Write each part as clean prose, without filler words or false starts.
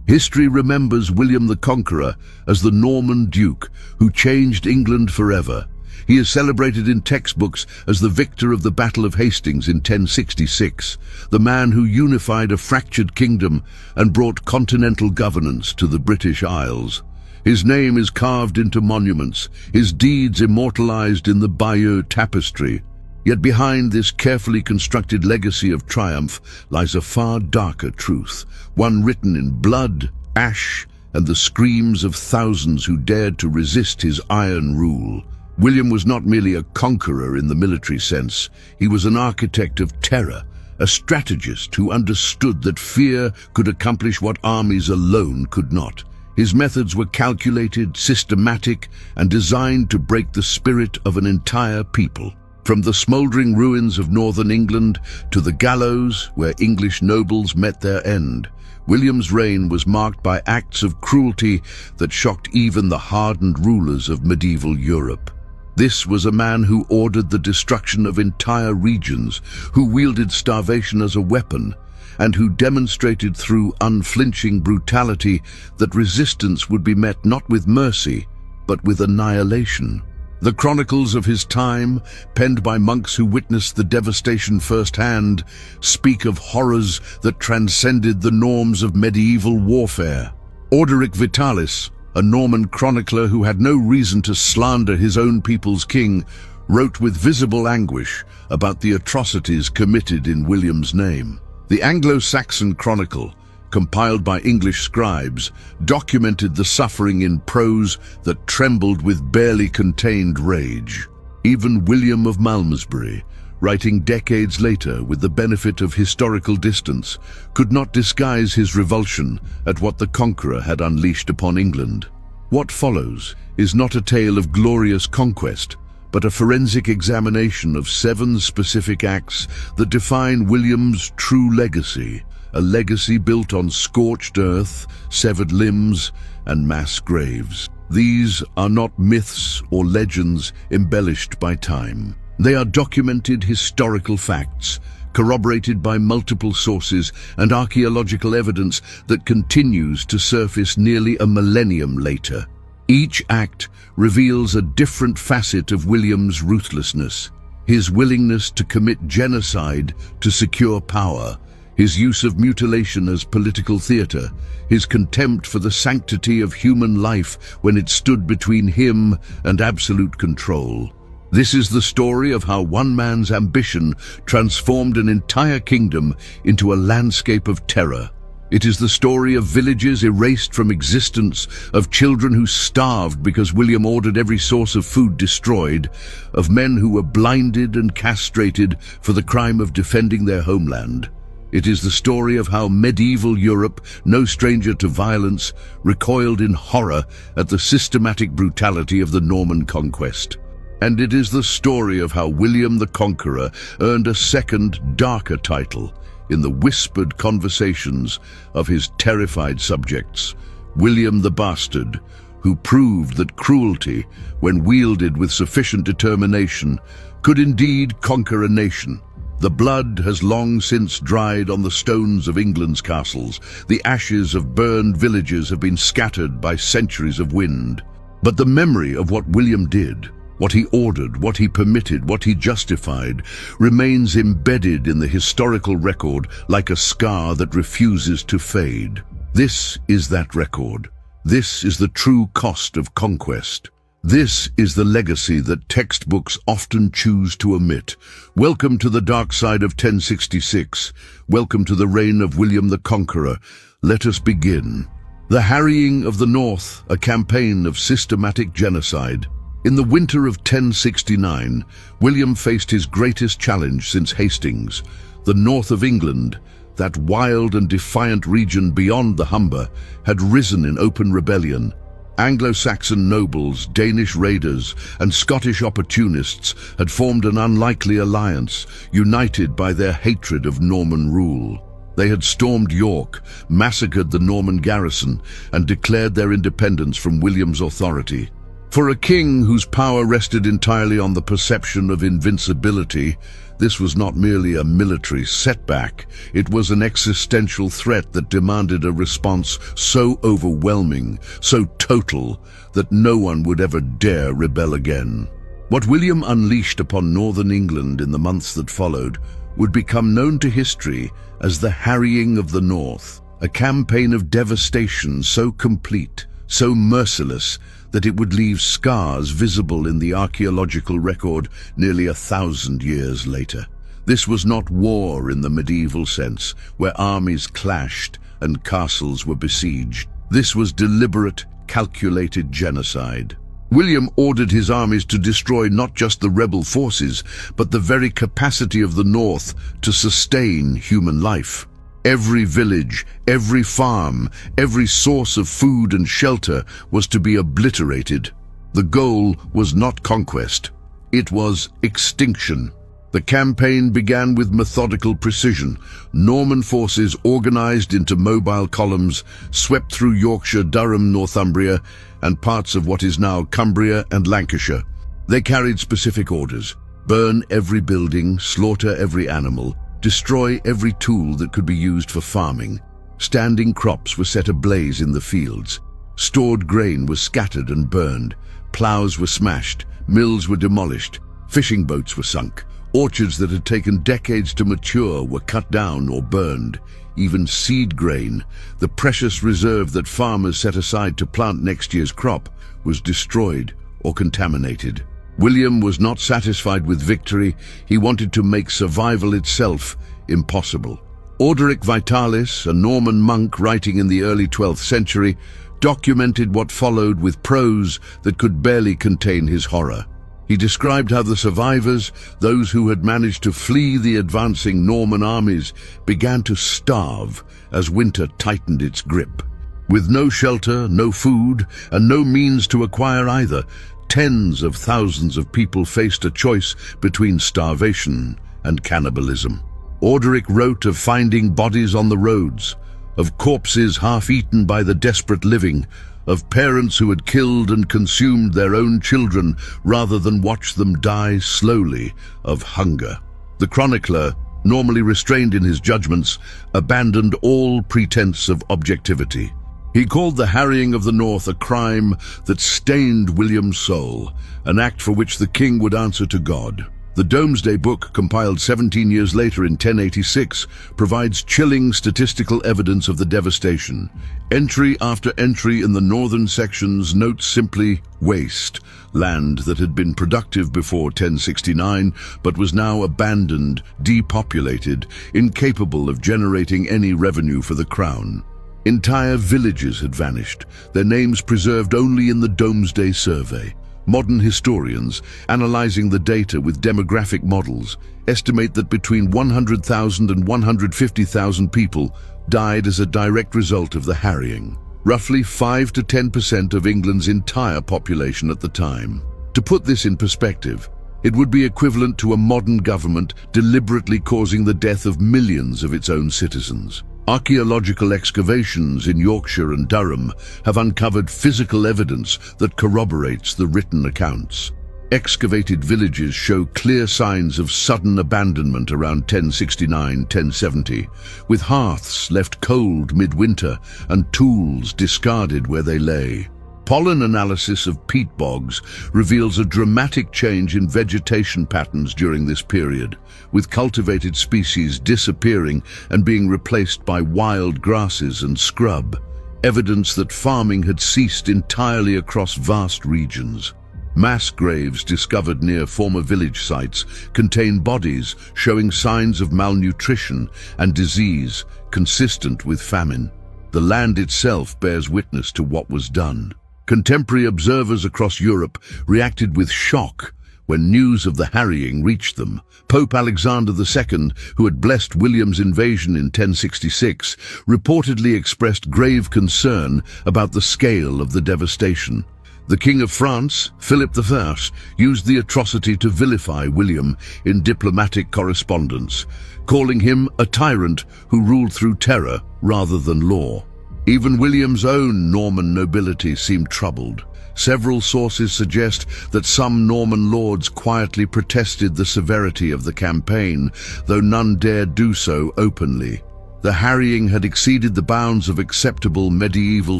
History remembers William the Conqueror as the Norman Duke who changed England forever. He is celebrated in textbooks as the victor of the Battle of Hastings in 1066, the man who unified a fractured kingdom and brought continental governance to the British Isles. His name is carved into monuments, his deeds immortalized in the Bayeux Tapestry. Yet behind this carefully constructed legacy of triumph lies a far darker truth, one written in blood, ash, and the screams of thousands who dared to resist his iron rule. William was not merely a conqueror in the military sense, he was an architect of terror, a strategist who understood that fear could accomplish what armies alone could not. His methods were calculated, systematic, and designed to break the spirit of an entire people. From the smouldering ruins of northern England to the gallows where English nobles met their end, William's reign was marked by acts of cruelty that shocked even the hardened rulers of medieval Europe. This was a man who ordered the destruction of entire regions, who wielded starvation as a weapon, and who demonstrated through unflinching brutality that resistance would be met not with mercy, but with annihilation. The chronicles of his time, penned by monks who witnessed the devastation firsthand, speak of horrors that transcended the norms of medieval warfare. Orderic Vitalis, a Norman chronicler who had no reason to slander his own people's king, wrote with visible anguish about the atrocities committed in William's name. The Anglo-Saxon Chronicle, compiled by English scribes, documented the suffering in prose that trembled with barely contained rage. Even William of Malmesbury, writing decades later with the benefit of historical distance, could not disguise his revulsion at what the Conqueror had unleashed upon England. What follows is not a tale of glorious conquest, but a forensic examination of 7 specific acts that define William's true legacy, a legacy built on scorched earth, severed limbs, and mass graves. These are not myths or legends embellished by time. They are documented historical facts, corroborated by multiple sources and archaeological evidence that continues to surface nearly a millennium later. Each act reveals a different facet of William's ruthlessness, his willingness to commit genocide to secure power, his use of mutilation as political theater, his contempt for the sanctity of human life when it stood between him and absolute control. This is the story of how one man's ambition transformed an entire kingdom into a landscape of terror. It is the story of villages erased from existence, of children who starved because William ordered every source of food destroyed, of men who were blinded and castrated for the crime of defending their homeland. It is the story of how medieval Europe, no stranger to violence, recoiled in horror at the systematic brutality of the Norman conquest. And it is the story of how William the Conqueror earned a second, darker title in the whispered conversations of his terrified subjects, William the Bastard, who proved that cruelty, when wielded with sufficient determination, could indeed conquer a nation. The blood has long since dried on the stones of England's castles. The ashes of burned villages have been scattered by centuries of wind. But the memory of what William did, what he ordered, what he permitted, what he justified, remains embedded in the historical record like a scar that refuses to fade. This is that record. This is the true cost of conquest. This is the legacy that textbooks often choose to omit. Welcome to the dark side of 1066. Welcome to the reign of William the Conqueror. Let us begin. The Harrying of the North, a campaign of systematic genocide. In the winter of 1069, William faced his greatest challenge since Hastings. The north of England, that wild and defiant region beyond the Humber, had risen in open rebellion. Anglo-Saxon nobles, Danish raiders, and Scottish opportunists had formed an unlikely alliance, united by their hatred of Norman rule. They had stormed York, massacred the Norman garrison, and declared their independence from William's authority. For a king whose power rested entirely on the perception of invincibility, this was not merely a military setback, it was an existential threat that demanded a response so overwhelming, so total, that no one would ever dare rebel again. What William unleashed upon northern England in the months that followed would become known to history as the Harrying of the North, a campaign of devastation so complete, so merciless, that it would leave scars visible in the archaeological record nearly 1,000 years later. This was not war in the medieval sense, where armies clashed and castles were besieged. This was deliberate, calculated genocide. William ordered his armies to destroy not just the rebel forces, but the very capacity of the North to sustain human life. Every village, every farm, every source of food and shelter was to be obliterated. The goal was not conquest, it was extinction. The campaign began with methodical precision. Norman forces organized into mobile columns swept through Yorkshire, Durham, Northumbria, and parts of what is now Cumbria and Lancashire. They carried specific orders: burn every building, slaughter every animal, destroy every tool that could be used for farming. Standing crops were set ablaze in the fields. Stored grain was scattered and burned. Plows were smashed. Mills were demolished. Fishing boats were sunk. Orchards that had taken decades to mature were cut down or burned. Even seed grain, the precious reserve that farmers set aside to plant next year's crop, was destroyed or contaminated. William was not satisfied with victory. He wanted to make survival itself impossible. Orderic Vitalis, a Norman monk writing in the early 12th century, documented what followed with prose that could barely contain his horror. He described how the survivors, those who had managed to flee the advancing Norman armies, began to starve as winter tightened its grip. With no shelter, no food, and no means to acquire either, tens of thousands of people faced a choice between starvation and cannibalism. Orderic wrote of finding bodies on the roads, of corpses half-eaten by the desperate living, of parents who had killed and consumed their own children rather than watch them die slowly of hunger. The chronicler, normally restrained in his judgments, abandoned all pretense of objectivity. He called the harrying of the North a crime that stained William's soul, an act for which the king would answer to God. The Domesday Book, compiled 17 years later in 1086, provides chilling statistical evidence of the devastation. Entry after entry in the northern sections notes simply waste, land that had been productive before 1069 but was now abandoned, depopulated, incapable of generating any revenue for the crown. Entire villages had vanished, their names preserved only in the Domesday Survey. Modern historians, analyzing the data with demographic models, estimate that between 100,000 and 150,000 people died as a direct result of the harrying, roughly 5 to 10% of England's entire population at the time. To put this in perspective, it would be equivalent to a modern government deliberately causing the death of millions of its own citizens. Archaeological excavations in Yorkshire and Durham have uncovered physical evidence that corroborates the written accounts. Excavated villages show clear signs of sudden abandonment around 1069-1070, with hearths left cold midwinter and tools discarded where they lay. Pollen analysis of peat bogs reveals a dramatic change in vegetation patterns during this period, with cultivated species disappearing and being replaced by wild grasses and scrub, evidence that farming had ceased entirely across vast regions. Mass graves discovered near former village sites contain bodies showing signs of malnutrition and disease consistent with famine. The land itself bears witness to what was done. Contemporary observers across Europe reacted with shock when news of the harrying reached them. Pope Alexander II, who had blessed William's invasion in 1066, reportedly expressed grave concern about the scale of the devastation. The King of France, Philip I, used the atrocity to vilify William in diplomatic correspondence, calling him a tyrant who ruled through terror rather than law. Even William's own Norman nobility seemed troubled. Several sources suggest that some Norman lords quietly protested the severity of the campaign, though none dared do so openly. The harrying had exceeded the bounds of acceptable medieval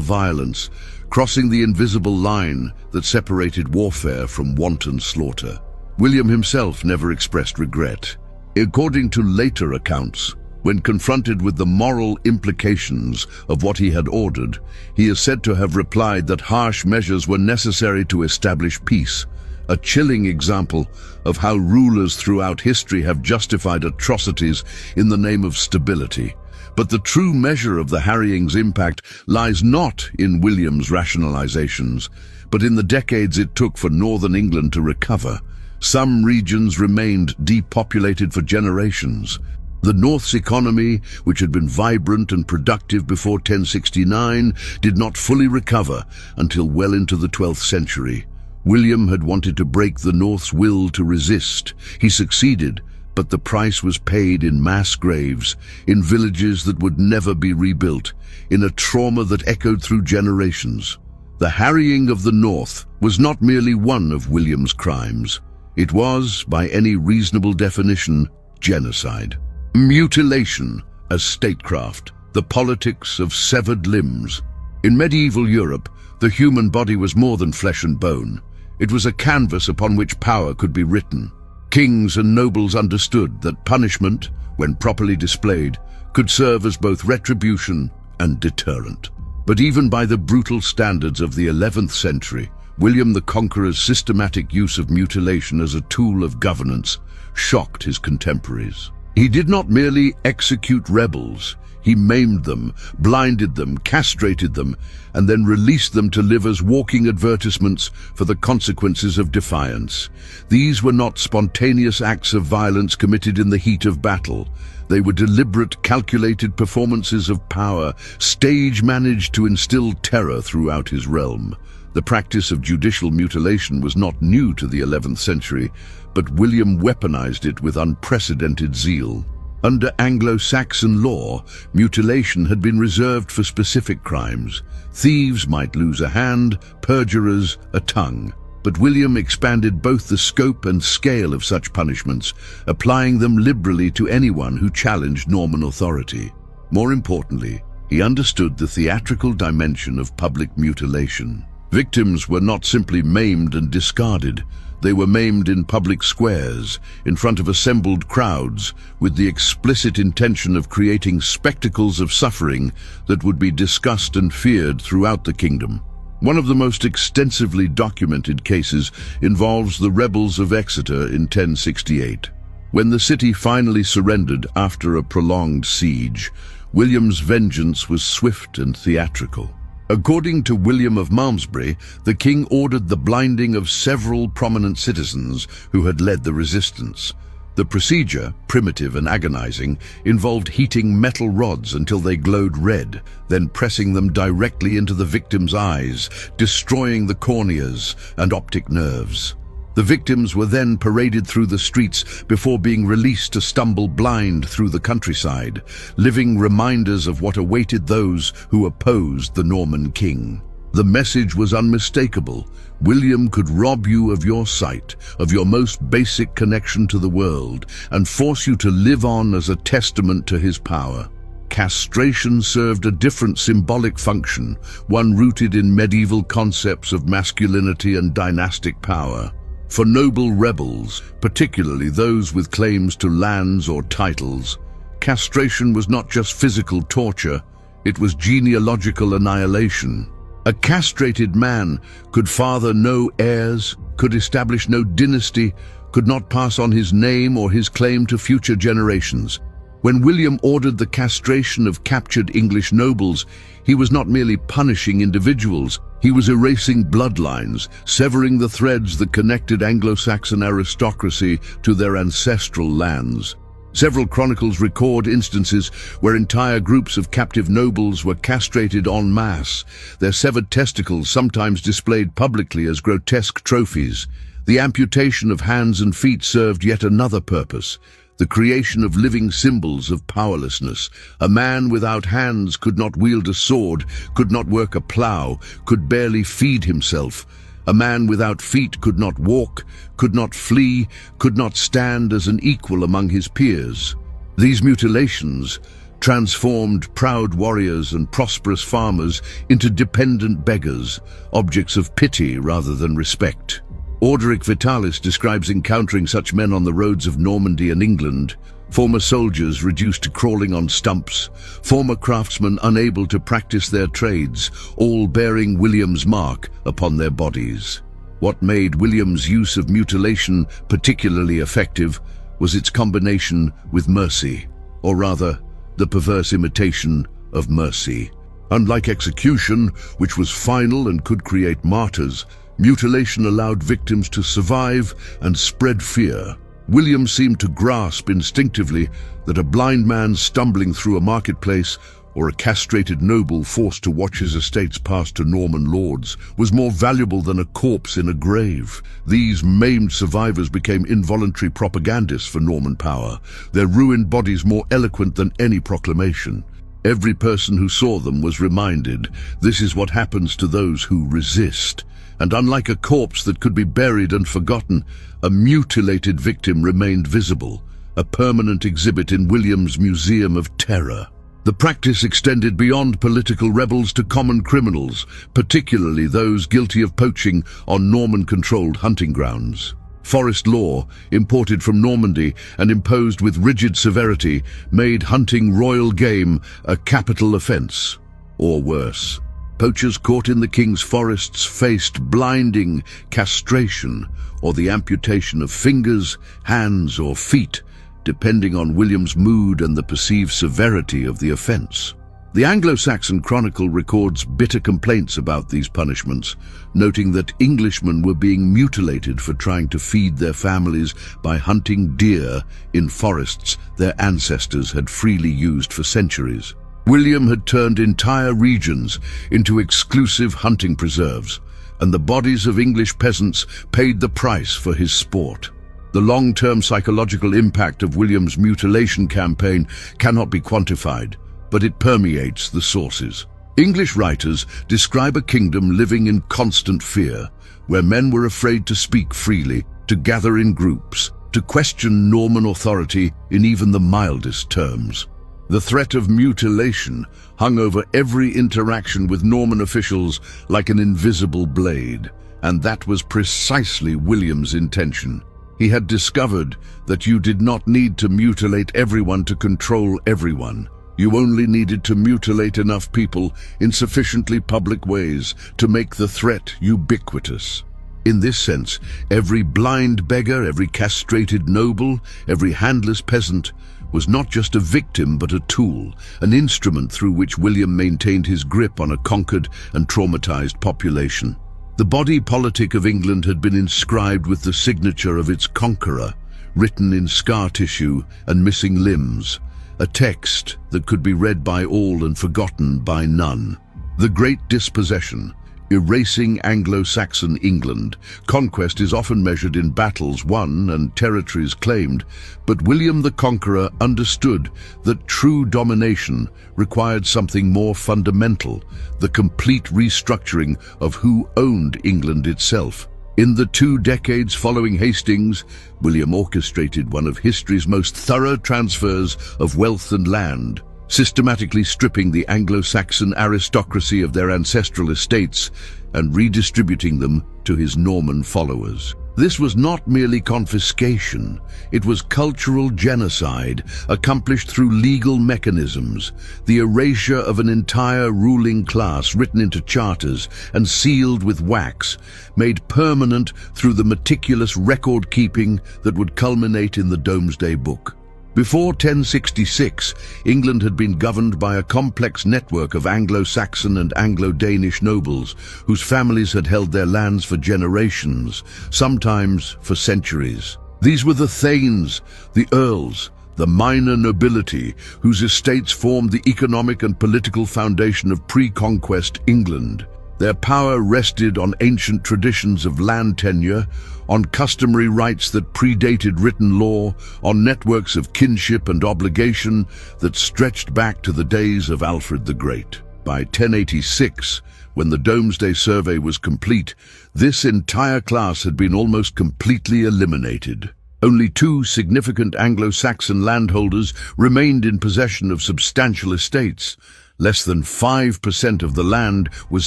violence, crossing the invisible line that separated warfare from wanton slaughter. William himself never expressed regret. According to later accounts, when confronted with the moral implications of what he had ordered, he is said to have replied that harsh measures were necessary to establish peace, a chilling example of how rulers throughout history have justified atrocities in the name of stability. But the true measure of the harrying's impact lies not in William's rationalizations, but in the decades it took for northern England to recover. Some regions remained depopulated for generations. The North's economy, which had been vibrant and productive before 1069, did not fully recover until well into the 12th century. William had wanted to break the North's will to resist. He succeeded, but the price was paid in mass graves, in villages that would never be rebuilt, in a trauma that echoed through generations. The harrying of the North was not merely one of William's crimes. It was, by any reasonable definition, genocide. Mutilation as statecraft, the politics of severed limbs. In medieval Europe, the human body was more than flesh and bone. It was a canvas upon which power could be written. Kings and nobles understood that punishment, when properly displayed, could serve as both retribution and deterrent. But even by the brutal standards of the 11th century, William the Conqueror's systematic use of mutilation as a tool of governance shocked his contemporaries. He did not merely execute rebels. He maimed them, blinded them, castrated them, and then released them to live as walking advertisements for the consequences of defiance. These were not spontaneous acts of violence committed in the heat of battle. They were deliberate, calculated performances of power, stage-managed to instill terror throughout his realm. The practice of judicial mutilation was not new to the 11th century, but William weaponized it with unprecedented zeal. Under Anglo-Saxon law, mutilation had been reserved for specific crimes. Thieves might lose a hand, perjurers a tongue. But William expanded both the scope and scale of such punishments, applying them liberally to anyone who challenged Norman authority. More importantly, he understood the theatrical dimension of public mutilation. Victims were not simply maimed and discarded. They were maimed in public squares, in front of assembled crowds, with the explicit intention of creating spectacles of suffering that would be discussed and feared throughout the kingdom. One of the most extensively documented cases involves the rebels of Exeter in 1068. When the city finally surrendered after a prolonged siege, William's vengeance was swift and theatrical. According to William of Malmesbury, the king ordered the blinding of several prominent citizens who had led the resistance. The procedure, primitive and agonizing, involved heating metal rods until they glowed red, then pressing them directly into the victim's eyes, destroying the corneas and optic nerves. The victims were then paraded through the streets before being released to stumble blind through the countryside, living reminders of what awaited those who opposed the Norman king. The message was unmistakable. William could rob you of your sight, of your most basic connection to the world, and force you to live on as a testament to his power. Castration served a different symbolic function, one rooted in medieval concepts of masculinity and dynastic power. For noble rebels, particularly those with claims to lands or titles, castration was not just physical torture, it was genealogical annihilation. A castrated man could father no heirs, could establish no dynasty, could not pass on his name or his claim to future generations. When William ordered the castration of captured English nobles, he was not merely punishing individuals, he was erasing bloodlines, severing the threads that connected Anglo-Saxon aristocracy to their ancestral lands. Several chronicles record instances where entire groups of captive nobles were castrated en masse, their severed testicles sometimes displayed publicly as grotesque trophies. The amputation of hands and feet served yet another purpose. the creation of living symbols of powerlessness. A man without hands could not wield a sword, could not work a plough, could barely feed himself. A man without feet could not walk, could not flee, could not stand as an equal among his peers. These mutilations transformed proud warriors and prosperous farmers into dependent beggars, objects of pity rather than respect. Orderic Vitalis describes encountering such men on the roads of Normandy and England, former soldiers reduced to crawling on stumps, former craftsmen unable to practice their trades, all bearing William's mark upon their bodies. What made William's use of mutilation particularly effective was its combination with mercy, or rather, the perverse imitation of mercy. Unlike execution, which was final and could create martyrs, mutilation allowed victims to survive and spread fear. William seemed to grasp instinctively that a blind man stumbling through a marketplace or a castrated noble forced to watch his estates pass to Norman lords was more valuable than a corpse in a grave. These maimed survivors became involuntary propagandists for Norman power, their ruined bodies more eloquent than any proclamation. Every person who saw them was reminded, this is what happens to those who resist. And unlike a corpse that could be buried and forgotten, a mutilated victim remained visible, a permanent exhibit in William's Museum of Terror. The practice extended beyond political rebels to common criminals, particularly those guilty of poaching on Norman-controlled hunting grounds. Forest law, imported from Normandy and imposed with rigid severity, made hunting royal game a capital offence, or worse. Poachers caught in the king's forests faced blinding castration or the amputation of fingers, hands, or feet, depending on William's mood and the perceived severity of the offence. The Anglo-Saxon Chronicle records bitter complaints about these punishments, noting that Englishmen were being mutilated for trying to feed their families by hunting deer in forests their ancestors had freely used for centuries. William had turned entire regions into exclusive hunting preserves, and the bodies of English peasants paid the price for his sport. The long-term psychological impact of William's mutilation campaign cannot be quantified, but it permeates the sources. English writers describe a kingdom living in constant fear, where men were afraid to speak freely, to gather in groups, to question Norman authority in even the mildest terms. The threat of mutilation hung over every interaction with Norman officials like an invisible blade, and that was precisely William's intention. He had discovered that you did not need to mutilate everyone to control everyone. You only needed to mutilate enough people in sufficiently public ways to make the threat ubiquitous. In this sense, every blind beggar, every castrated noble, every handless peasant was not just a victim but a tool, an instrument through which William maintained his grip on a conquered and traumatized population. The body politic of England had been inscribed with the signature of its conqueror, written in scar tissue and missing limbs, a text that could be read by all and forgotten by none. The Great Dispossession, erasing Anglo-Saxon England. Conquest is often measured in battles won and territories claimed, but William the Conqueror understood that true domination required something more fundamental, the complete restructuring of who owned England itself. In the 2 decades following Hastings, William orchestrated one of history's most thorough transfers of wealth and land, systematically stripping the Anglo-Saxon aristocracy of their ancestral estates and redistributing them to his Norman followers. This was not merely confiscation, it was cultural genocide accomplished through legal mechanisms, the erasure of an entire ruling class written into charters and sealed with wax, made permanent through the meticulous record-keeping that would culminate in the Domesday Book. Before 1066, England had been governed by a complex network of Anglo-Saxon and Anglo-Danish nobles, whose families had held their lands for generations, sometimes for centuries. These were the thanes, the earls, the minor nobility, whose estates formed the economic and political foundation of pre-conquest England. Their power rested on ancient traditions of land tenure, on customary rights that predated written law, on networks of kinship and obligation that stretched back to the days of Alfred the Great. By 1086, when the Domesday Survey was complete, this entire class had been almost completely eliminated. Only 2 significant Anglo-Saxon landholders remained in possession of substantial estates. Less than 5% of the land was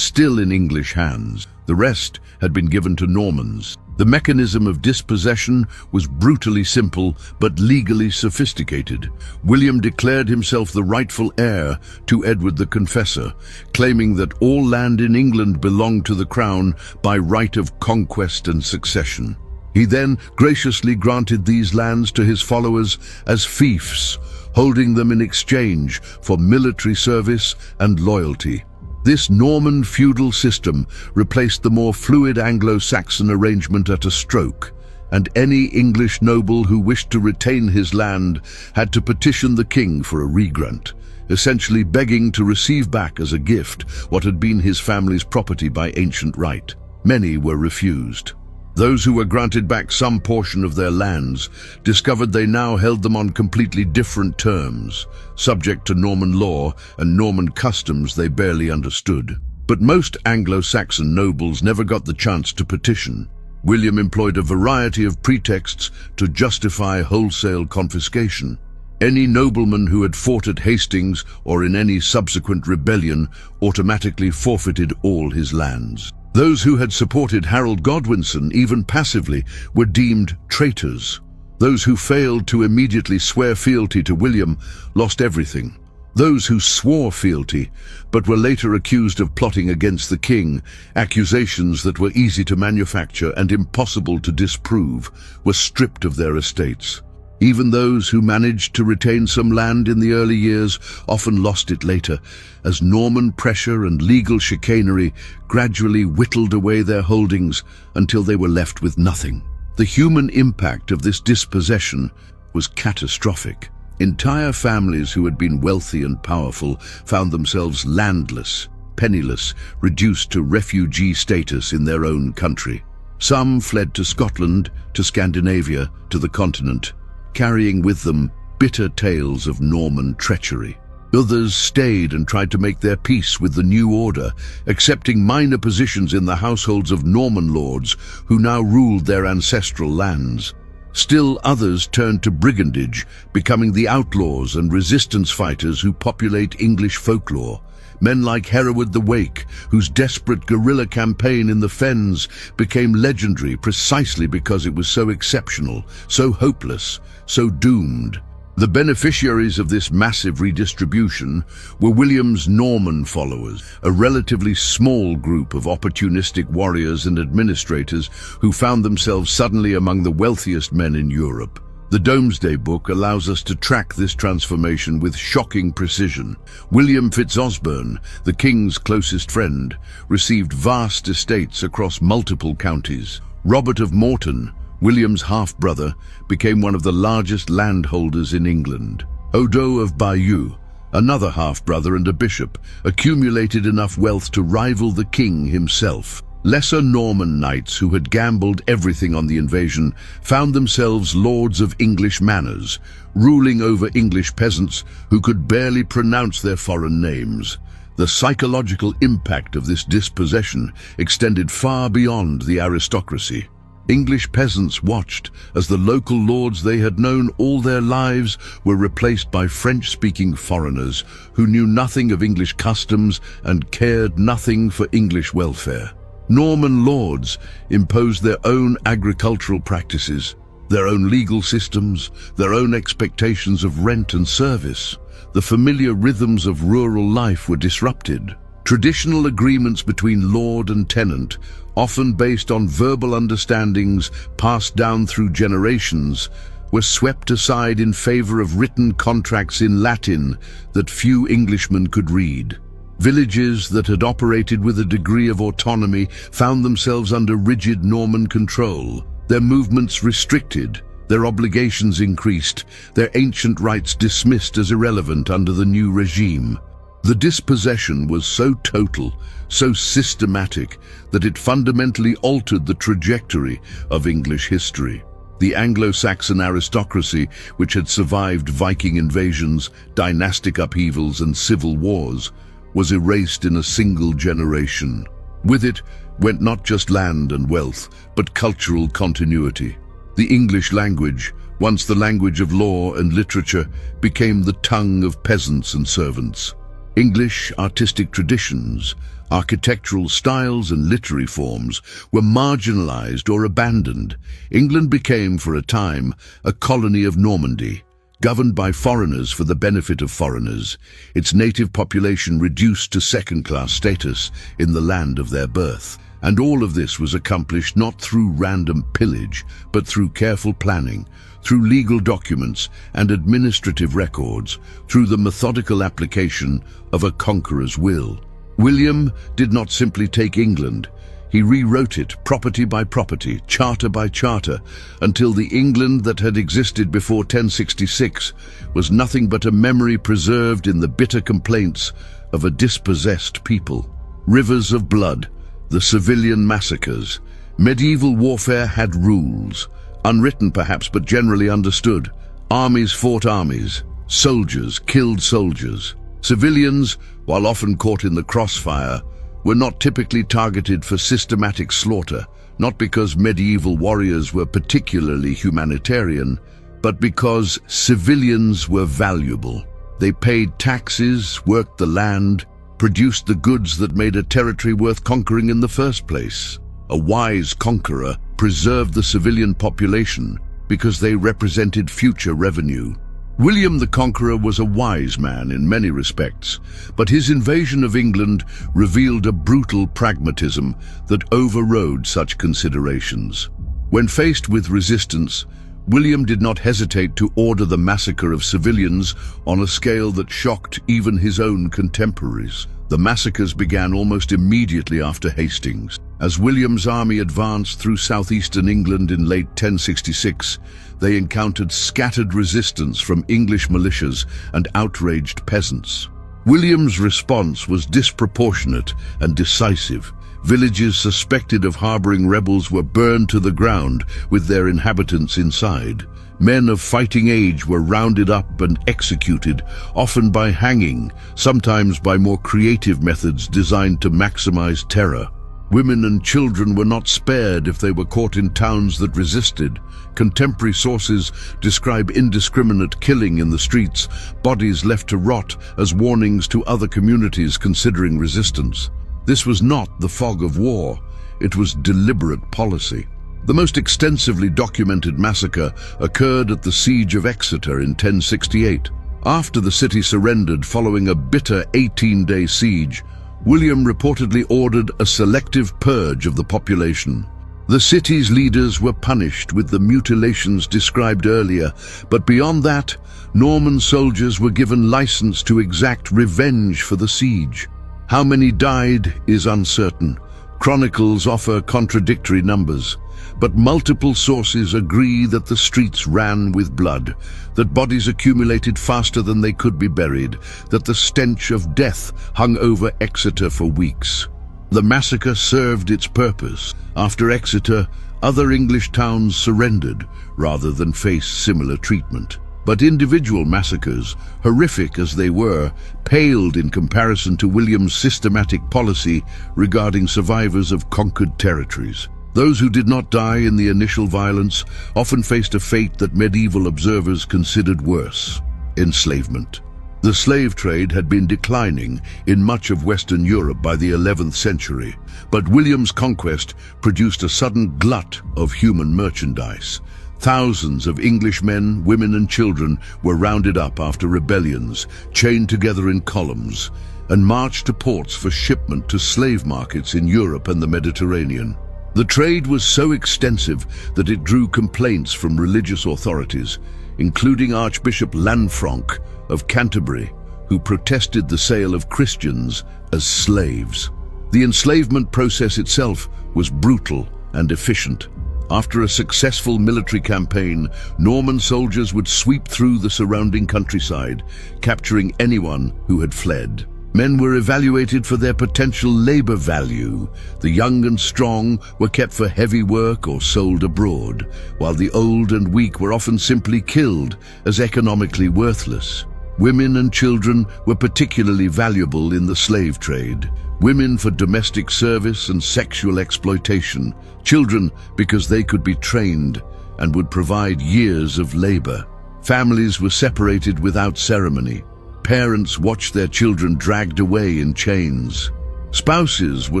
still in English hands. The rest had been given to Normans. The mechanism of dispossession was brutally simple but legally sophisticated. William declared himself the rightful heir to Edward the Confessor, claiming that all land in England belonged to the crown by right of conquest and succession. He then graciously granted these lands to his followers as fiefs, holding them in exchange for military service and loyalty. This Norman feudal system replaced the more fluid Anglo-Saxon arrangement at a stroke, and any English noble who wished to retain his land had to petition the king for a regrant, essentially begging to receive back as a gift what had been his family's property by ancient right. Many were refused. Those who were granted back some portion of their lands discovered they now held them on completely different terms, subject to Norman law and Norman customs they barely understood. But most Anglo-Saxon nobles never got the chance to petition. William employed a variety of pretexts to justify wholesale confiscation. Any nobleman who had fought at Hastings or in any subsequent rebellion automatically forfeited all his lands. Those who had supported Harold Godwinson, even passively, were deemed traitors. Those who failed to immediately swear fealty to William lost everything. Those who swore fealty, but were later accused of plotting against the king, accusations that were easy to manufacture and impossible to disprove, were stripped of their estates. Even those who managed to retain some land in the early years often lost it later, as Norman pressure and legal chicanery gradually whittled away their holdings until they were left with nothing. The human impact of this dispossession was catastrophic. Entire families who had been wealthy and powerful found themselves landless, penniless, reduced to refugee status in their own country. Some fled to Scotland, to Scandinavia, to the continent, carrying with them bitter tales of Norman treachery. Others stayed and tried to make their peace with the new order, accepting minor positions in the households of Norman lords who now ruled their ancestral lands. Still others turned to brigandage, becoming the outlaws and resistance fighters who populate English folklore. Men like Hereward the Wake, whose desperate guerrilla campaign in the Fens became legendary precisely because it was so exceptional, so hopeless, so doomed. The beneficiaries of this massive redistribution were William's Norman followers, a relatively small group of opportunistic warriors and administrators who found themselves suddenly among the wealthiest men in Europe. The Domesday Book allows us to track this transformation with shocking precision. William Fitzosborne, the king's closest friend, received vast estates across multiple counties. Robert of Morton, William's half-brother, became one of the largest landholders in England. Odo of Bayeux, another half-brother and a bishop, accumulated enough wealth to rival the king himself. Lesser Norman knights who had gambled everything on the invasion found themselves lords of English manors, ruling over English peasants who could barely pronounce their foreign names. The psychological impact of this dispossession extended far beyond the aristocracy. English peasants watched as the local lords they had known all their lives were replaced by French-speaking foreigners who knew nothing of English customs and cared nothing for English welfare. Norman lords imposed their own agricultural practices, their own legal systems, their own expectations of rent and service. The familiar rhythms of rural life were disrupted. Traditional agreements between lord and tenant, often based on verbal understandings passed down through generations, were swept aside in favor of written contracts in Latin that few Englishmen could read. Villages that had operated with a degree of autonomy found themselves under rigid Norman control, their movements restricted, their obligations increased, their ancient rights dismissed as irrelevant under the new regime. The dispossession was so total, so systematic, that it fundamentally altered the trajectory of English history. The Anglo-Saxon aristocracy, which had survived Viking invasions, dynastic upheavals and civil wars, was erased in a single generation. With it went not just land and wealth, but cultural continuity. The English language, once the language of law and literature, became the tongue of peasants and servants. English artistic traditions, architectural styles and literary forms were marginalized or abandoned. England became, for a time, a colony of Normandy, governed by foreigners for the benefit of foreigners, its native population reduced to second-class status in the land of their birth. And all of this was accomplished not through random pillage, but through careful planning, through legal documents and administrative records, through the methodical application of a conqueror's will. William did not simply take England. He rewrote it property by property, charter by charter, until the England that had existed before 1066 was nothing but a memory preserved in the bitter complaints of a dispossessed people. Rivers of blood, the civilian massacres. Medieval warfare had rules, unwritten perhaps but generally understood. Armies fought armies, soldiers killed soldiers. Civilians, while often caught in the crossfire, were not typically targeted for systematic slaughter, not because medieval warriors were particularly humanitarian, but because civilians were valuable. They paid taxes, worked the land, produced the goods that made a territory worth conquering in the first place. A wise conqueror preserved the civilian population because they represented future revenue. William the Conqueror was a wise man in many respects, but his invasion of England revealed a brutal pragmatism that overrode such considerations. When faced with resistance, William did not hesitate to order the massacre of civilians on a scale that shocked even his own contemporaries. The massacres began almost immediately after Hastings. As William's army advanced through southeastern England in late 1066, they encountered scattered resistance from English militias and outraged peasants. William's response was disproportionate and decisive. Villages suspected of harboring rebels were burned to the ground, with their inhabitants inside. Men of fighting age were rounded up and executed, often by hanging, sometimes by more creative methods designed to maximize terror. Women and children were not spared if they were caught in towns that resisted. Contemporary sources describe indiscriminate killing in the streets, bodies left to rot as warnings to other communities considering resistance. This was not the fog of war, it was deliberate policy. The most extensively documented massacre occurred at the Siege of Exeter in 1068. After the city surrendered following a bitter 18-day siege, William reportedly ordered a selective purge of the population. The city's leaders were punished with the mutilations described earlier, but beyond that, Norman soldiers were given license to exact revenge for the siege. How many died is uncertain. Chronicles offer contradictory numbers, but multiple sources agree that the streets ran with blood, that bodies accumulated faster than they could be buried, that the stench of death hung over Exeter for weeks. The massacre served its purpose. After Exeter, other English towns surrendered rather than face similar treatment. But individual massacres, horrific as they were, paled in comparison to William's systematic policy regarding survivors of conquered territories. Those who did not die in the initial violence often faced a fate that medieval observers considered worse: enslavement. The slave trade had been declining in much of Western Europe by the 11th century, but William's conquest produced a sudden glut of human merchandise. Thousands of English men, women and children were rounded up after rebellions, chained together in columns, and marched to ports for shipment to slave markets in Europe and the Mediterranean. The trade was so extensive that it drew complaints from religious authorities, including Archbishop Lanfranc of Canterbury, who protested the sale of Christians as slaves. The enslavement process itself was brutal and efficient. After a successful military campaign, Norman soldiers would sweep through the surrounding countryside, capturing anyone who had fled. Men were evaluated for their potential labor value. The young and strong were kept for heavy work or sold abroad, while the old and weak were often simply killed as economically worthless. Women and children were particularly valuable in the slave trade. Women for domestic service and sexual exploitation. Children because they could be trained and would provide years of labor. Families were separated without ceremony. Parents watched their children dragged away in chains. Spouses were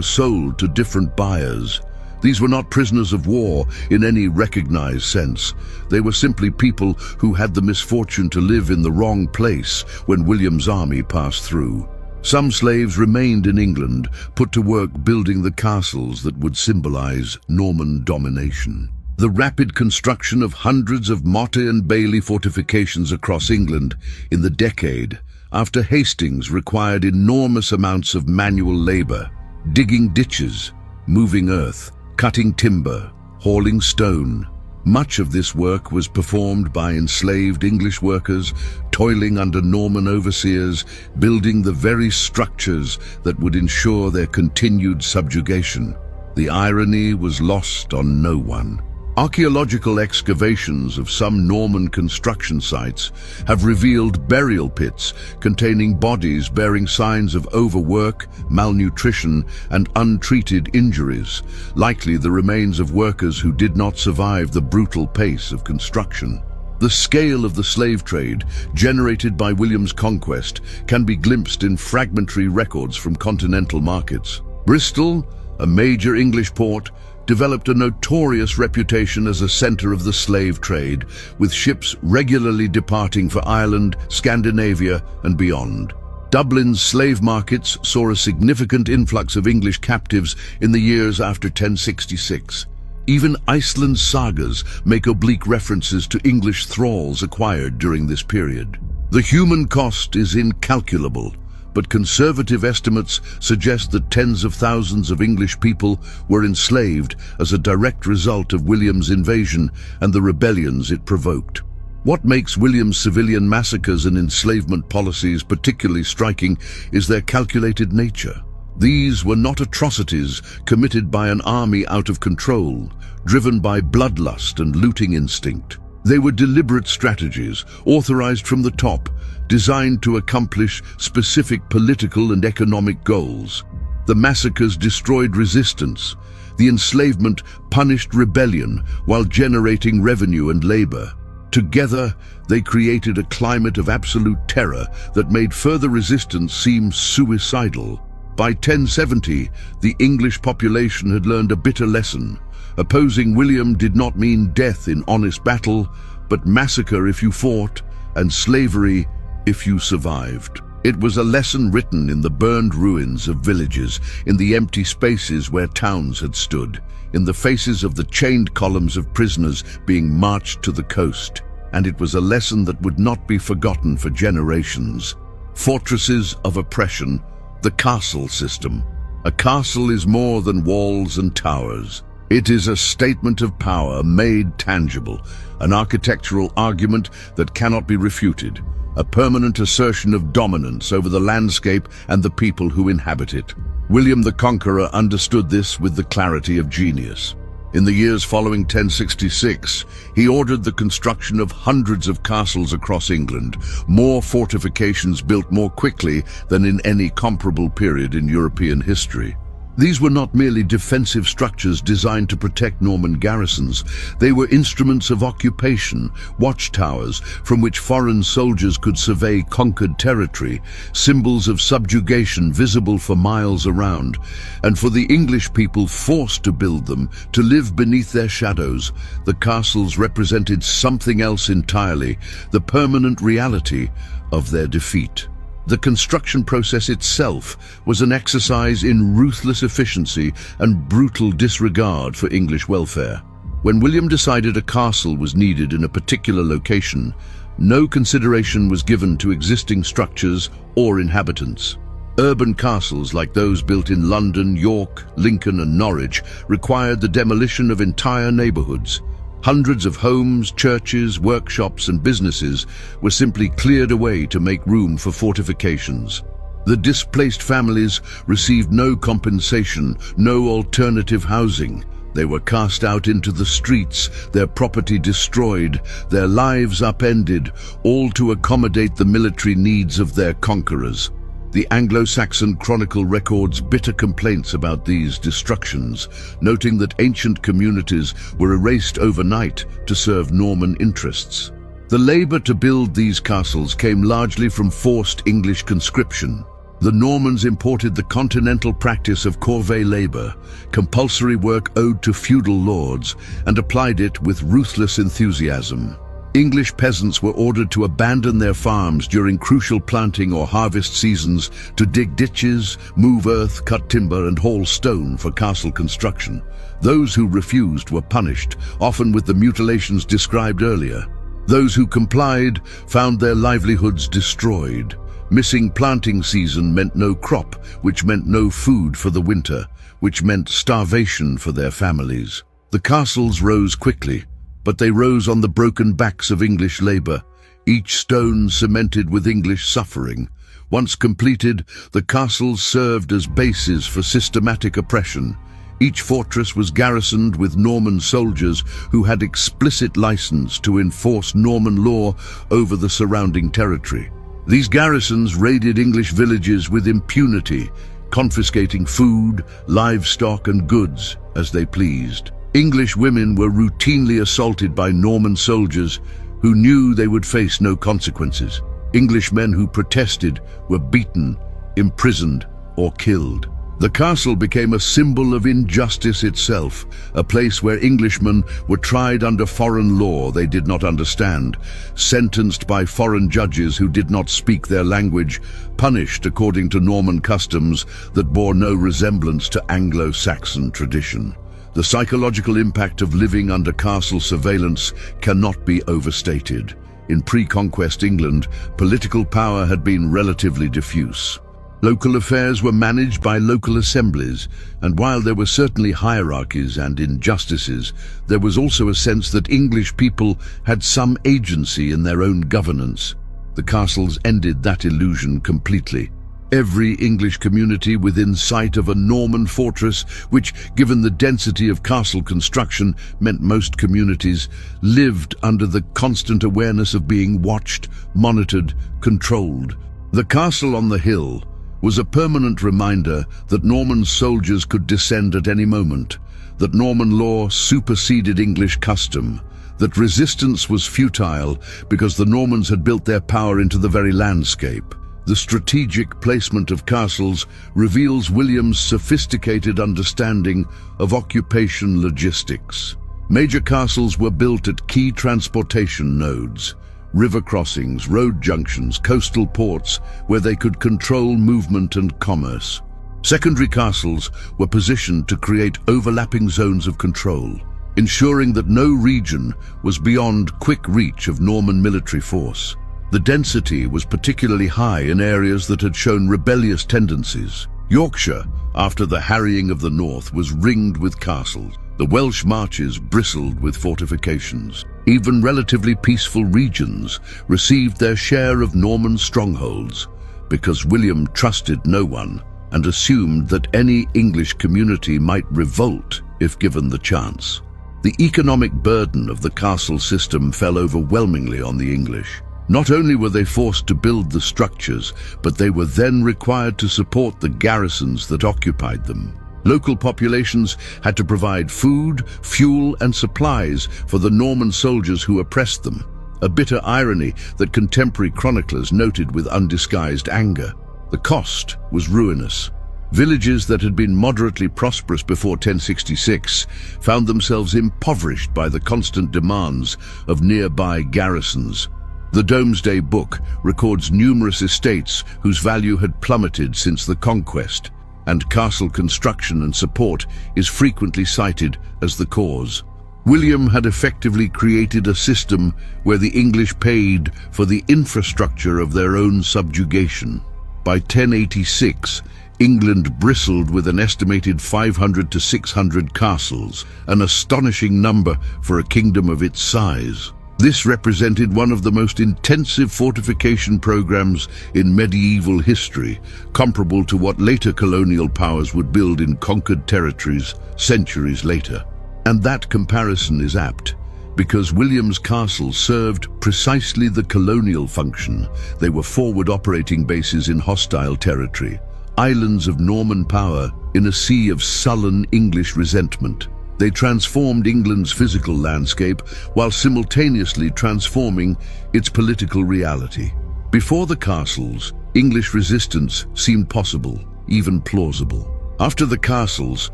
sold to different buyers. These were not prisoners of war in any recognized sense. They were simply people who had the misfortune to live in the wrong place when William's army passed through. Some slaves remained in England, put to work building the castles that would symbolize Norman domination. The rapid construction of hundreds of Motte and Bailey fortifications across England in the decade after Hastings required enormous amounts of manual labor, digging ditches, moving earth, cutting timber, hauling stone. Much of this work was performed by enslaved English workers, toiling under Norman overseers, building the very structures that would ensure their continued subjugation. The irony was lost on no one. Archaeological excavations of some Norman construction sites have revealed burial pits containing bodies bearing signs of overwork, malnutrition, and untreated injuries, likely the remains of workers who did not survive the brutal pace of construction. The scale of the slave trade generated by William's conquest can be glimpsed in fragmentary records from continental markets. Bristol, a major English port, developed a notorious reputation as a center of the slave trade, with ships regularly departing for Ireland, Scandinavia, and beyond. Dublin's slave markets saw a significant influx of English captives in the years after 1066. Even Iceland's sagas make oblique references to English thralls acquired during this period. The human cost is incalculable, but conservative estimates suggest that tens of thousands of English people were enslaved as a direct result of William's invasion and the rebellions it provoked. What makes William's civilian massacres and enslavement policies particularly striking is their calculated nature. These were not atrocities committed by an army out of control, driven by bloodlust and looting instinct. They were deliberate strategies, authorized from the top, designed to accomplish specific political and economic goals. The massacres destroyed resistance. The enslavement punished rebellion while generating revenue and labor. Together, they created a climate of absolute terror that made further resistance seem suicidal. By 1070, the English population had learned a bitter lesson. Opposing William did not mean death in honest battle, but massacre if you fought, and slavery if you survived. It was a lesson written in the burned ruins of villages, in the empty spaces where towns had stood, in the faces of the chained columns of prisoners being marched to the coast. And it was a lesson that would not be forgotten for generations. Fortresses of oppression, the castle system. A castle is more than walls and towers. It is a statement of power made tangible, an architectural argument that cannot be refuted, a permanent assertion of dominance over the landscape and the people who inhabit it. William the Conqueror understood this with the clarity of genius. In the years following 1066, he ordered the construction of hundreds of castles across England, more fortifications built more quickly than in any comparable period in European history. These were not merely defensive structures designed to protect Norman garrisons. They were instruments of occupation, watchtowers from which foreign soldiers could survey conquered territory, symbols of subjugation visible for miles around. And for the English people forced to build them, to live beneath their shadows, the castles represented something else entirely, the permanent reality of their defeat. The construction process itself was an exercise in ruthless efficiency and brutal disregard for English welfare. When William decided a castle was needed in a particular location, no consideration was given to existing structures or inhabitants. Urban castles like those built in London, York, Lincoln, and Norwich required the demolition of entire neighborhoods. Hundreds of homes, churches, workshops, and businesses were simply cleared away to make room for fortifications. The displaced families received no compensation, no alternative housing. They were cast out into the streets, their property destroyed, their lives upended, all to accommodate the military needs of their conquerors. The Anglo-Saxon Chronicle records bitter complaints about these destructions, noting that ancient communities were erased overnight to serve Norman interests. The labor to build these castles came largely from forced English conscription. The Normans imported the continental practice of corvée labor, compulsory work owed to feudal lords, and applied it with ruthless enthusiasm. English peasants were ordered to abandon their farms during crucial planting or harvest seasons to dig ditches, move earth, cut timber, and haul stone for castle construction. Those who refused were punished, often with the mutilations described earlier. Those who complied found their livelihoods destroyed. Missing planting season meant no crop, which meant no food for the winter, which meant starvation for their families. The castles rose quickly, but they rose on the broken backs of English labor, each stone cemented with English suffering. Once completed, the castles served as bases for systematic oppression. Each fortress was garrisoned with Norman soldiers who had explicit license to enforce Norman law over the surrounding territory. These garrisons raided English villages with impunity, confiscating food, livestock, and goods as they pleased. English women were routinely assaulted by Norman soldiers who knew they would face no consequences. English men who protested were beaten, imprisoned, or killed. The castle became a symbol of injustice itself, a place where Englishmen were tried under foreign law they did not understand, sentenced by foreign judges who did not speak their language, punished according to Norman customs that bore no resemblance to Anglo-Saxon tradition. The psychological impact of living under castle surveillance cannot be overstated. In pre-conquest England, political power had been relatively diffuse. Local affairs were managed by local assemblies, and while there were certainly hierarchies and injustices, there was also a sense that English people had some agency in their own governance. The castles ended that illusion completely. Every English community within sight of a Norman fortress, which, given the density of castle construction, meant most communities, lived under the constant awareness of being watched, monitored, controlled. The castle on the hill was a permanent reminder that Norman soldiers could descend at any moment, that Norman law superseded English custom, that resistance was futile because the Normans had built their power into the very landscape. The strategic placement of castles reveals William's sophisticated understanding of occupation logistics. Major castles were built at key transportation nodes, river crossings, road junctions, coastal ports, where they could control movement and commerce. Secondary castles were positioned to create overlapping zones of control, ensuring that no region was beyond quick reach of Norman military force. The density was particularly high in areas that had shown rebellious tendencies. Yorkshire, after the harrying of the north, was ringed with castles. The Welsh marches bristled with fortifications. Even relatively peaceful regions received their share of Norman strongholds, because William trusted no one and assumed that any English community might revolt if given the chance. The economic burden of the castle system fell overwhelmingly on the English. Not only were they forced to build the structures, but they were then required to support the garrisons that occupied them. Local populations had to provide food, fuel, and supplies for the Norman soldiers who oppressed them, a bitter irony that contemporary chroniclers noted with undisguised anger. The cost was ruinous. Villages that had been moderately prosperous before 1066 found themselves impoverished by the constant demands of nearby garrisons. The Domesday Book records numerous estates whose value had plummeted since the conquest, and castle construction and support is frequently cited as the cause. William had effectively created a system where the English paid for the infrastructure of their own subjugation. By 1086, England bristled with an estimated 500 to 600 castles, an astonishing number for a kingdom of its size. This represented one of the most intensive fortification programs in medieval history, comparable to what later colonial powers would build in conquered territories centuries later. And that comparison is apt, because William's castles served precisely the colonial function. They were forward operating bases in hostile territory, islands of Norman power in a sea of sullen English resentment. They transformed England's physical landscape while simultaneously transforming its political reality. Before the castles, English resistance seemed possible, even plausible. After the castles,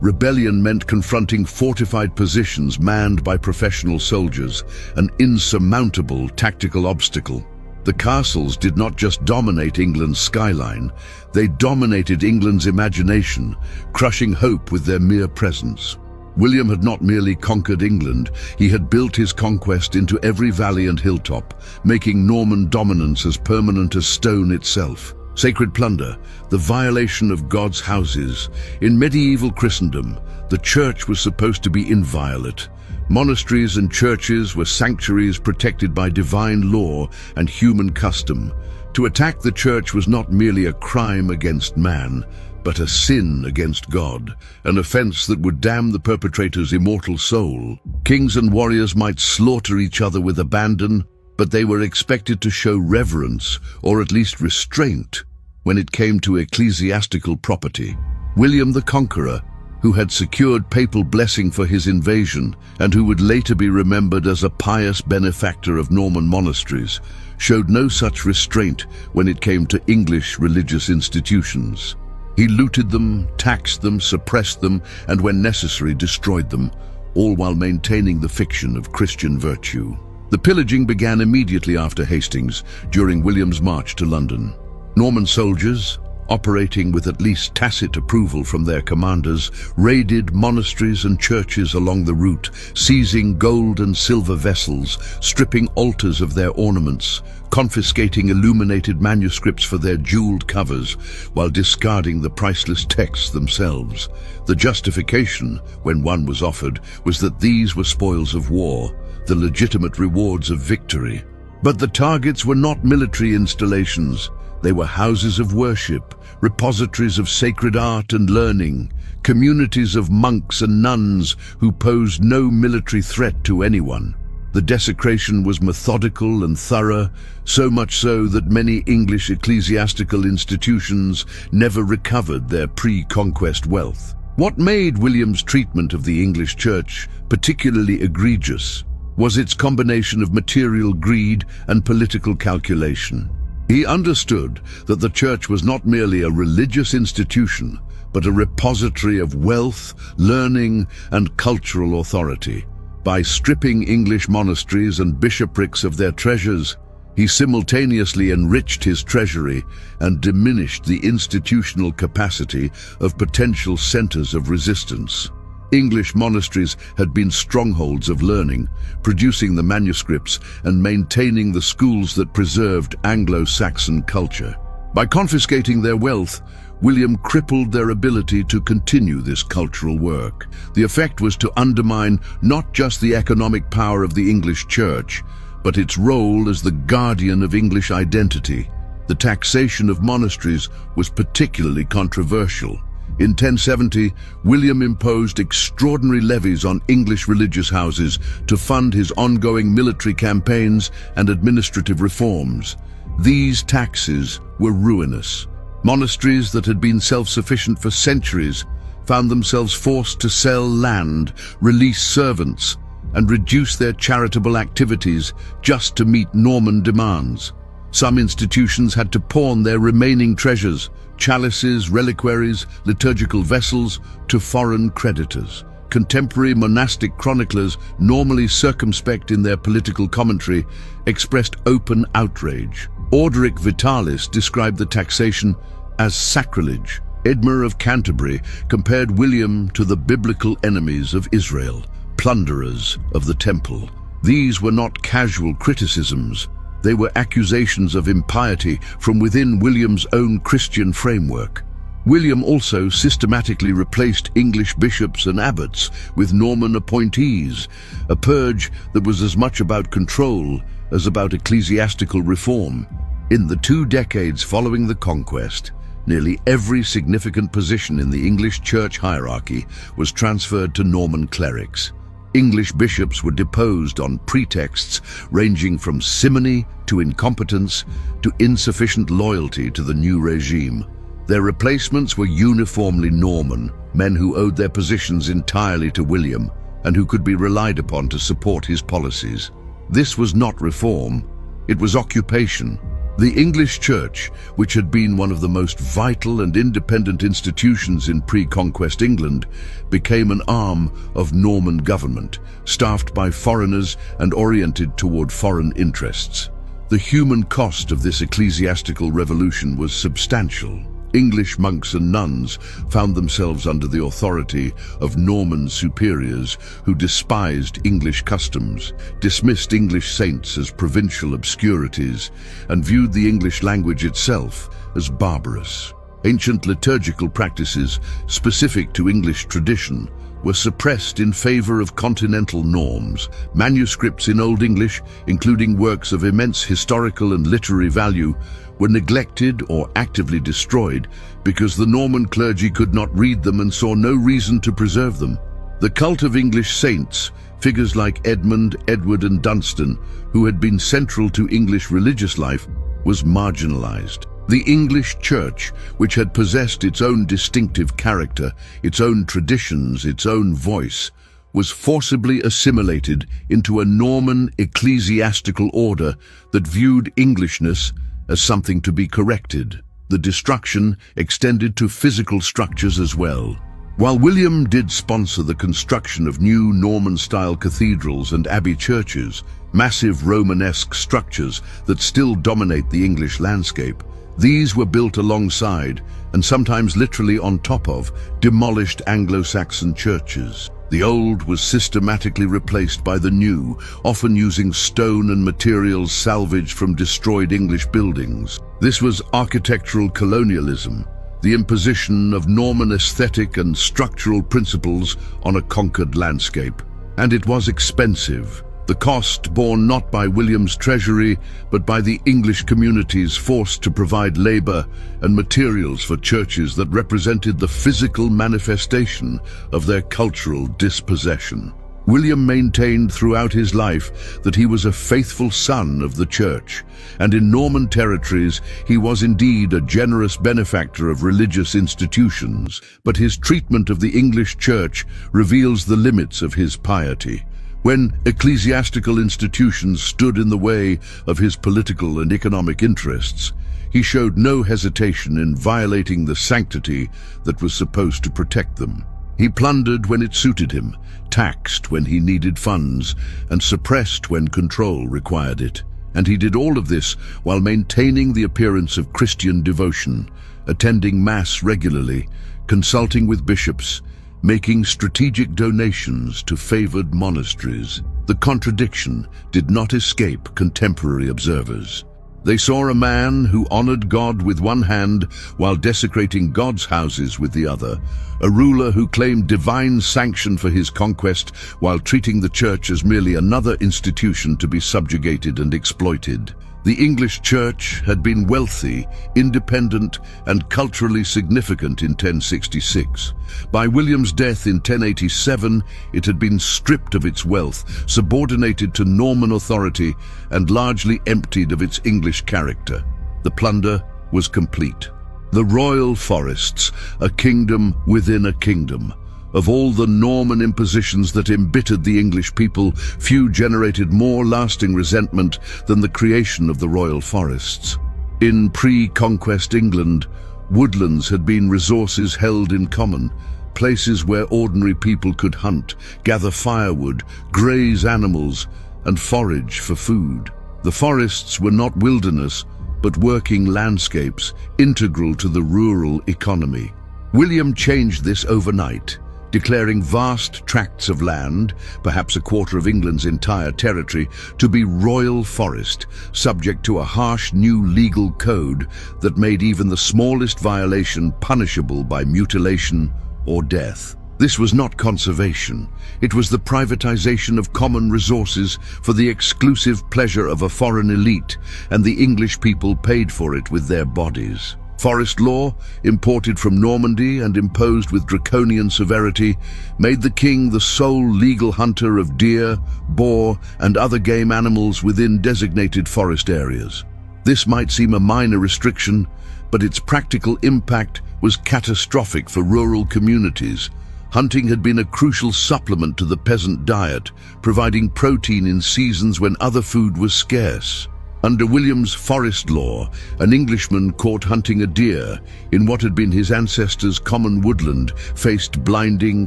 rebellion meant confronting fortified positions manned by professional soldiers, an insurmountable tactical obstacle. The castles did not just dominate England's skyline, they dominated England's imagination, crushing hope with their mere presence. William had not merely conquered England, he had built his conquest into every valley and hilltop, making Norman dominance as permanent as stone itself. Sacred plunder, the violation of God's houses. In medieval Christendom, the church was supposed to be inviolate. Monasteries and churches were sanctuaries protected by divine law and human custom. To attack the church was not merely a crime against man, but a sin against God, an offense that would damn the perpetrator's immortal soul. Kings and warriors might slaughter each other with abandon, but they were expected to show reverence, or at least restraint, when it came to ecclesiastical property. William the Conqueror, who had secured papal blessing for his invasion and who would later be remembered as a pious benefactor of Norman monasteries, showed no such restraint when it came to English religious institutions. He looted them, taxed them, suppressed them, and when necessary destroyed them, all while maintaining the fiction of Christian virtue. The pillaging began immediately after Hastings, during William's march to London. Norman soldiers, operating with at least tacit approval from their commanders, raided monasteries and churches along the route, seizing gold and silver vessels, stripping altars of their ornaments, confiscating illuminated manuscripts for their jeweled covers, while discarding the priceless texts themselves. The justification, when one was offered, was that these were spoils of war, the legitimate rewards of victory. But the targets were not military installations. They were houses of worship, repositories of sacred art and learning, communities of monks and nuns who posed no military threat to anyone. The desecration was methodical and thorough, so much so that many English ecclesiastical institutions never recovered their pre-conquest wealth. What made William's treatment of the English church particularly egregious was its combination of material greed and political calculation. He understood that the church was not merely a religious institution, but a repository of wealth, learning, and cultural authority. By stripping English monasteries and bishoprics of their treasures, he simultaneously enriched his treasury and diminished the institutional capacity of potential centers of resistance. English monasteries had been strongholds of learning, producing the manuscripts and maintaining the schools that preserved Anglo-Saxon culture. By confiscating their wealth, William crippled their ability to continue this cultural work. The effect was to undermine not just the economic power of the English church, but its role as the guardian of English identity. The taxation of monasteries was particularly controversial. In 1070, William imposed extraordinary levies on English religious houses to fund his ongoing military campaigns and administrative reforms. These taxes were ruinous. Monasteries that had been self-sufficient for centuries found themselves forced to sell land, release servants, and reduce their charitable activities just to meet Norman demands. Some institutions had to pawn their remaining treasures, chalices, reliquaries, liturgical vessels, to foreign creditors. Contemporary monastic chroniclers, normally circumspect in their political commentary, expressed open outrage. Orderic Vitalis described the taxation as sacrilege. Edmund of Canterbury compared William to the biblical enemies of Israel, plunderers of the temple. These were not casual criticisms. They were accusations of impiety from within William's own Christian framework. William also systematically replaced English bishops and abbots with Norman appointees, a purge that was as much about control as about ecclesiastical reform. In the 2 decades following the conquest, nearly every significant position in the English church hierarchy was transferred to Norman clerics. English bishops were deposed on pretexts ranging from simony to incompetence to insufficient loyalty to the new regime. Their replacements were uniformly Norman, men who owed their positions entirely to William and who could be relied upon to support his policies. This was not reform, it was occupation. The English Church, which had been one of the most vital and independent institutions in pre-conquest England, became an arm of Norman government, staffed by foreigners and oriented toward foreign interests. The human cost of this ecclesiastical revolution was substantial. English monks and nuns found themselves under the authority of Norman superiors who despised English customs, dismissed English saints as provincial obscurities, and viewed the English language itself as barbarous. Ancient liturgical practices specific to English tradition were suppressed in favor of continental norms. Manuscripts in Old English, including works of immense historical and literary value, were neglected or actively destroyed because the Norman clergy could not read them and saw no reason to preserve them. The cult of English saints, figures like Edmund, Edward and Dunstan, who had been central to English religious life, was marginalized. The English Church, which had possessed its own distinctive character, its own traditions, its own voice, was forcibly assimilated into a Norman ecclesiastical order that viewed Englishness as something to be corrected. The destruction extended to physical structures as well. While William did sponsor the construction of new Norman-style cathedrals and abbey churches, massive Romanesque structures that still dominate the English landscape, these were built alongside, and sometimes literally on top of, demolished Anglo-Saxon churches. The old was systematically replaced by the new, often using stone and materials salvaged from destroyed English buildings. This was architectural colonialism, the imposition of Norman aesthetic and structural principles on a conquered landscape. And it was expensive. The cost borne not by William's treasury, but by the English communities forced to provide labor and materials for churches that represented the physical manifestation of their cultural dispossession. William maintained throughout his life that he was a faithful son of the church, and in Norman territories he was indeed a generous benefactor of religious institutions, but his treatment of the English church reveals the limits of his piety. When ecclesiastical institutions stood in the way of his political and economic interests, he showed no hesitation in violating the sanctity that was supposed to protect them. He plundered when it suited him, taxed when he needed funds, and suppressed when control required it. And he did all of this while maintaining the appearance of Christian devotion, attending Mass regularly, consulting with bishops, making strategic donations to favored monasteries. The contradiction did not escape contemporary observers. They saw a man who honored God with one hand while desecrating God's houses with the other, a ruler who claimed divine sanction for his conquest while treating the church as merely another institution to be subjugated and exploited. The English church had been wealthy, independent, and culturally significant in 1066. By William's death in 1087, it had been stripped of its wealth, subordinated to Norman authority, and largely emptied of its English character. The plunder was complete. The royal forests, a kingdom within a kingdom. Of all the Norman impositions that embittered the English people, few generated more lasting resentment than the creation of the royal forests. In pre-conquest England, woodlands had been resources held in common, places where ordinary people could hunt, gather firewood, graze animals, and forage for food. The forests were not wilderness, but working landscapes, integral to the rural economy. William changed this overnight. declaring vast tracts of land, perhaps a quarter of England's entire territory, to be royal forest, subject to a harsh new legal code that made even the smallest violation punishable by mutilation or death. This was not conservation. It was the privatization of common resources for the exclusive pleasure of a foreign elite, and the English people paid for it with their bodies. Forest law, imported from Normandy and imposed with draconian severity, made the king the sole legal hunter of deer, boar, and other game animals within designated forest areas. This might seem a minor restriction, but its practical impact was catastrophic for rural communities. Hunting had been a crucial supplement to the peasant diet, providing protein in seasons when other food was scarce. Under William's forest law, an Englishman caught hunting a deer in what had been his ancestors' common woodland faced blinding,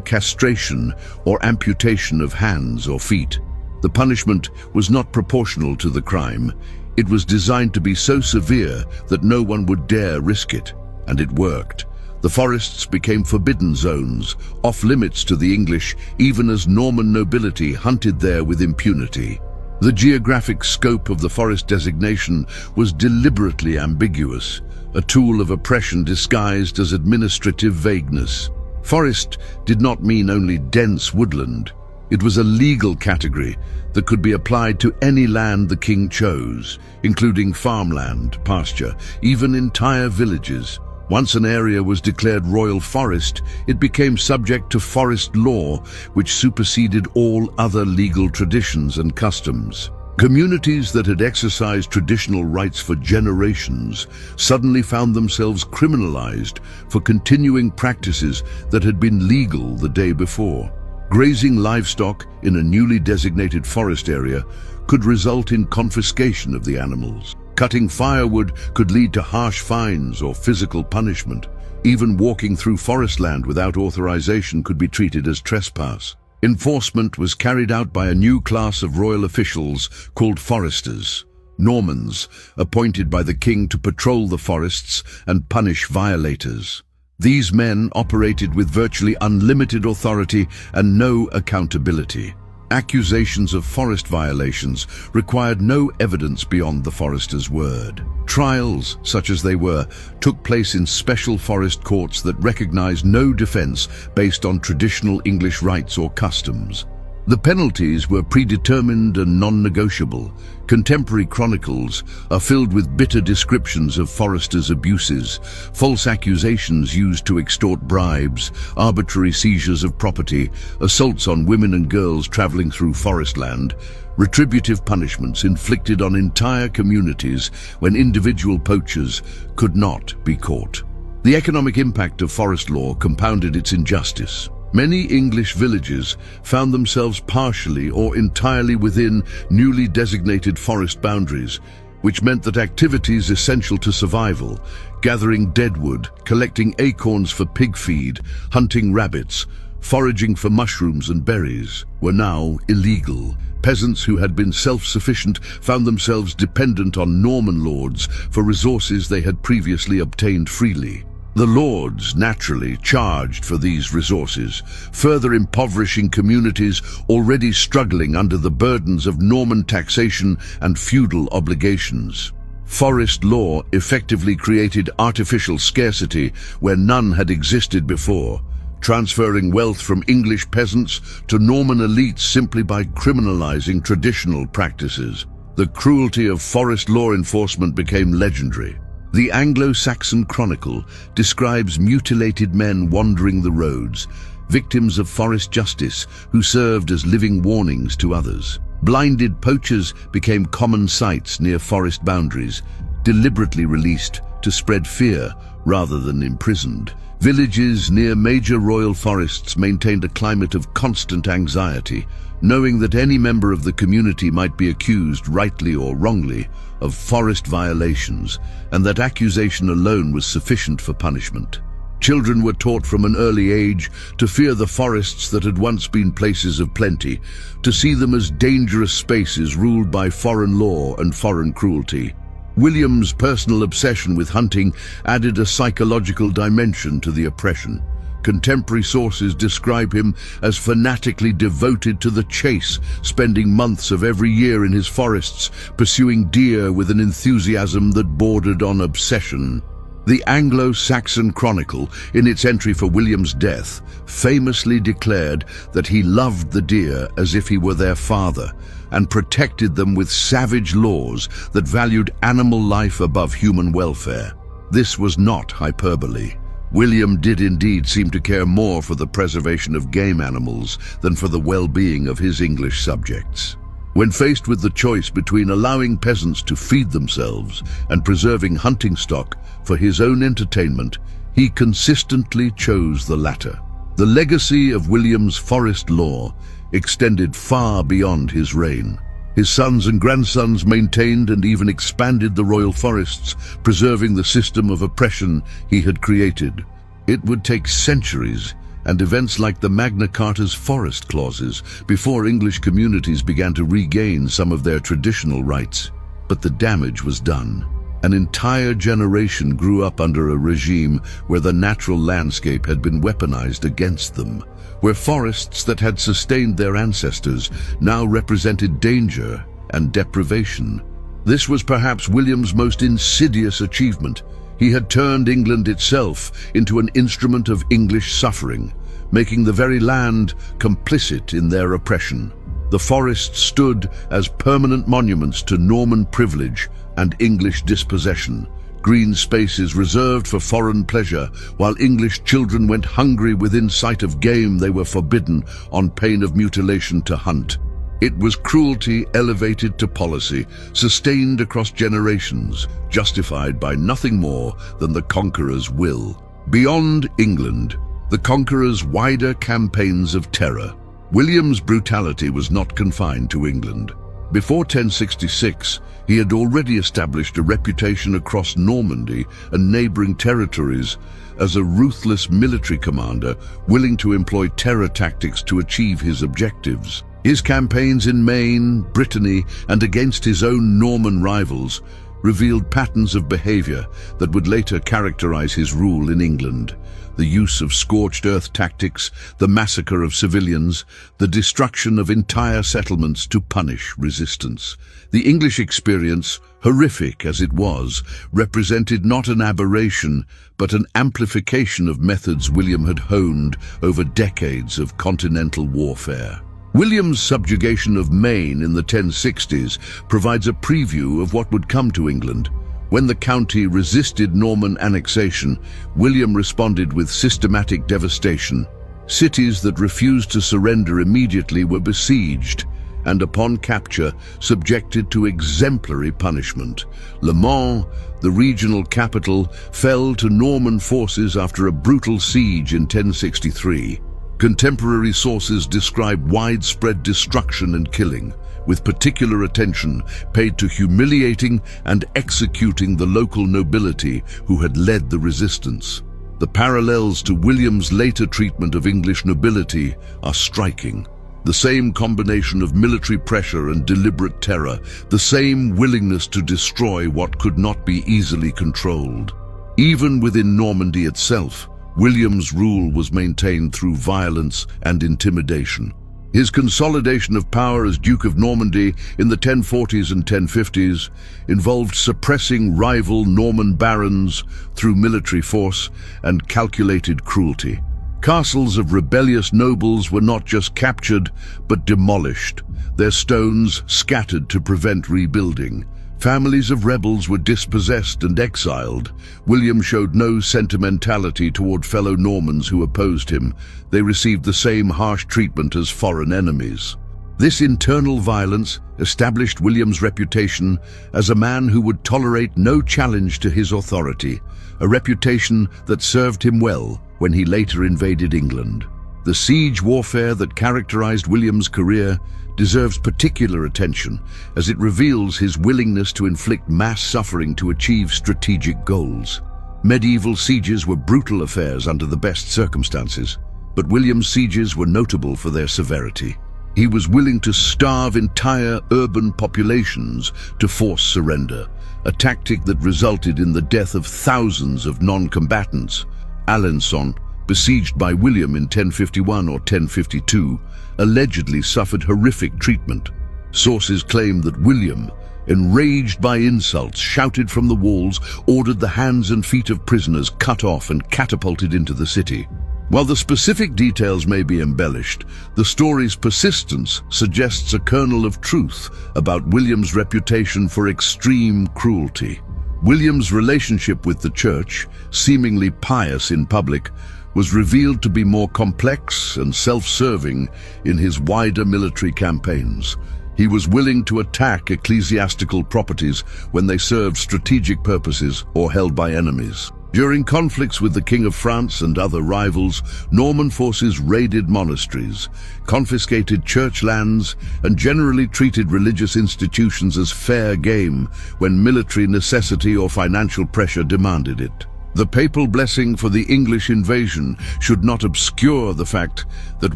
castration, or amputation of hands or feet. The punishment was not proportional to the crime. It was designed to be so severe that no one would dare risk it, and it worked. The forests became forbidden zones, off-limits to the English, even as Norman nobility hunted there with impunity. The geographic scope of the forest designation was deliberately ambiguous, a tool of oppression disguised as administrative vagueness. Forest did not mean only dense woodland. It was a legal category that could be applied to any land the king chose, including farmland, pasture, even entire villages. Once an area was declared royal forest, it became subject to forest law, which superseded all other legal traditions and customs. Communities that had exercised traditional rights for generations suddenly found themselves criminalized for continuing practices that had been legal the day before. Grazing livestock in a newly designated forest area could result in confiscation of the animals. Cutting firewood could lead to harsh fines or physical punishment. Even walking through forest land without authorization could be treated as trespass. Enforcement was carried out by a new class of royal officials called foresters, Normans, appointed by the king to patrol the forests and punish violators. These men operated with virtually unlimited authority and no accountability. Accusations of forest violations required no evidence beyond the forester's word. Trials, such as they were, took place in special forest courts that recognized no defense based on traditional English rights or customs. The penalties were predetermined and non-negotiable. Contemporary chronicles are filled with bitter descriptions of foresters' abuses, false accusations used to extort bribes, arbitrary seizures of property, assaults on women and girls traveling through forest land, retributive punishments inflicted on entire communities when individual poachers could not be caught. The economic impact of forest law compounded its injustice. Many English villages found themselves partially or entirely within newly designated forest boundaries, which meant that activities essential to survival, gathering deadwood, collecting acorns for pig feed, hunting rabbits, foraging for mushrooms and berries, were now illegal. Peasants who had been self-sufficient found themselves dependent on Norman lords for resources they had previously obtained freely. The lords naturally charged for these resources, further impoverishing communities already struggling under the burdens of Norman taxation and feudal obligations. Forest law effectively created artificial scarcity where none had existed before, transferring wealth from English peasants to Norman elites simply by criminalizing traditional practices. The cruelty of forest law enforcement became legendary. The Anglo-Saxon Chronicle describes mutilated men wandering the roads, victims of forest justice who served as living warnings to others. Blinded poachers became common sights near forest boundaries, deliberately released to spread fear rather than imprisoned. Villages near major royal forests maintained a climate of constant anxiety, knowing that any member of the community might be accused, rightly or wrongly, of forest violations, and that accusation alone was sufficient for punishment. Children were taught from an early age to fear the forests that had once been places of plenty, to see them as dangerous spaces ruled by foreign law and foreign cruelty. William's personal obsession with hunting added a psychological dimension to the oppression. Contemporary sources describe him as fanatically devoted to the chase, spending months of every year in his forests, pursuing deer with an enthusiasm that bordered on obsession. The Anglo-Saxon Chronicle, in its entry for William's death, famously declared that he loved the deer as if he were their father, and protected them with savage laws that valued animal life above human welfare. This was not hyperbole. William did indeed seem to care more for the preservation of game animals than for the well-being of his English subjects. When faced with the choice between allowing peasants to feed themselves and preserving hunting stock for his own entertainment, he consistently chose the latter. The legacy of William's forest law extended far beyond his reign. His sons and grandsons maintained and even expanded the royal forests, preserving the system of oppression he had created. It would take centuries and events like the Magna Carta's forest clauses before English communities began to regain some of their traditional rights. But the damage was done. An entire generation grew up under a regime where the natural landscape had been weaponized against them, where forests that had sustained their ancestors now represented danger and deprivation. This was perhaps William's most insidious achievement. He had turned England itself into an instrument of English suffering, making the very land complicit in their oppression. The forests stood as permanent monuments to Norman privilege and English dispossession, green spaces reserved for foreign pleasure, while English children went hungry within sight of game they were forbidden on pain of mutilation to hunt. It was cruelty elevated to policy, sustained across generations, justified by nothing more than the Conqueror's will. Beyond England, the Conqueror's wider campaigns of terror. William's brutality was not confined to England. Before 1066, he had already established a reputation across Normandy and neighboring territories as a ruthless military commander willing to employ terror tactics to achieve his objectives. His campaigns in Maine, Brittany, and against his own Norman rivals revealed patterns of behavior that would later characterize his rule in England. The use of scorched earth tactics, the massacre of civilians, the destruction of entire settlements to punish resistance. The English experience, horrific as it was, represented not an aberration, but an amplification of methods William had honed over decades of continental warfare. William's subjugation of Maine in the 1060s provides a preview of what would come to England. When the county resisted Norman annexation, William responded with systematic devastation. Cities that refused to surrender immediately were besieged, and upon capture, subjected to exemplary punishment. Le Mans, the regional capital, fell to Norman forces after a brutal siege in 1063. Contemporary sources describe widespread destruction and killing, with particular attention paid to humiliating and executing the local nobility who had led the resistance. The parallels to William's later treatment of English nobility are striking. The same combination of military pressure and deliberate terror, the same willingness to destroy what could not be easily controlled. Even within Normandy itself, William's rule was maintained through violence and intimidation. His consolidation of power as Duke of Normandy in the 1040s and 1050s involved suppressing rival Norman barons through military force and calculated cruelty. Castles of rebellious nobles were not just captured, but demolished, their stones scattered to prevent rebuilding. Families of rebels were dispossessed and exiled. William showed no sentimentality toward fellow Normans who opposed him. They received the same harsh treatment as foreign enemies. This internal violence established William's reputation as a man who would tolerate no challenge to his authority, a reputation that served him well when he later invaded England. The siege warfare that characterized William's career deserves particular attention as it reveals his willingness to inflict mass suffering to achieve strategic goals. Medieval sieges were brutal affairs under the best circumstances, but William's sieges were notable for their severity. He was willing to starve entire urban populations to force surrender, a tactic that resulted in the death of thousands of non-combatants. Alençon, besieged by William in 1051 or 1052, allegedly suffered horrific treatment. Sources claim that William, enraged by insults shouted from the walls, ordered the hands and feet of prisoners cut off and catapulted into the city. While the specific details may be embellished, the story's persistence suggests a kernel of truth about William's reputation for extreme cruelty. William's relationship with the church, seemingly pious in public, was revealed to be more complex and self-serving in his wider military campaigns. He was willing to attack ecclesiastical properties when they served strategic purposes or held by enemies. During conflicts with the King of France and other rivals, Norman forces raided monasteries, confiscated church lands, and generally treated religious institutions as fair game when military necessity or financial pressure demanded it. The papal blessing for the English invasion should not obscure the fact that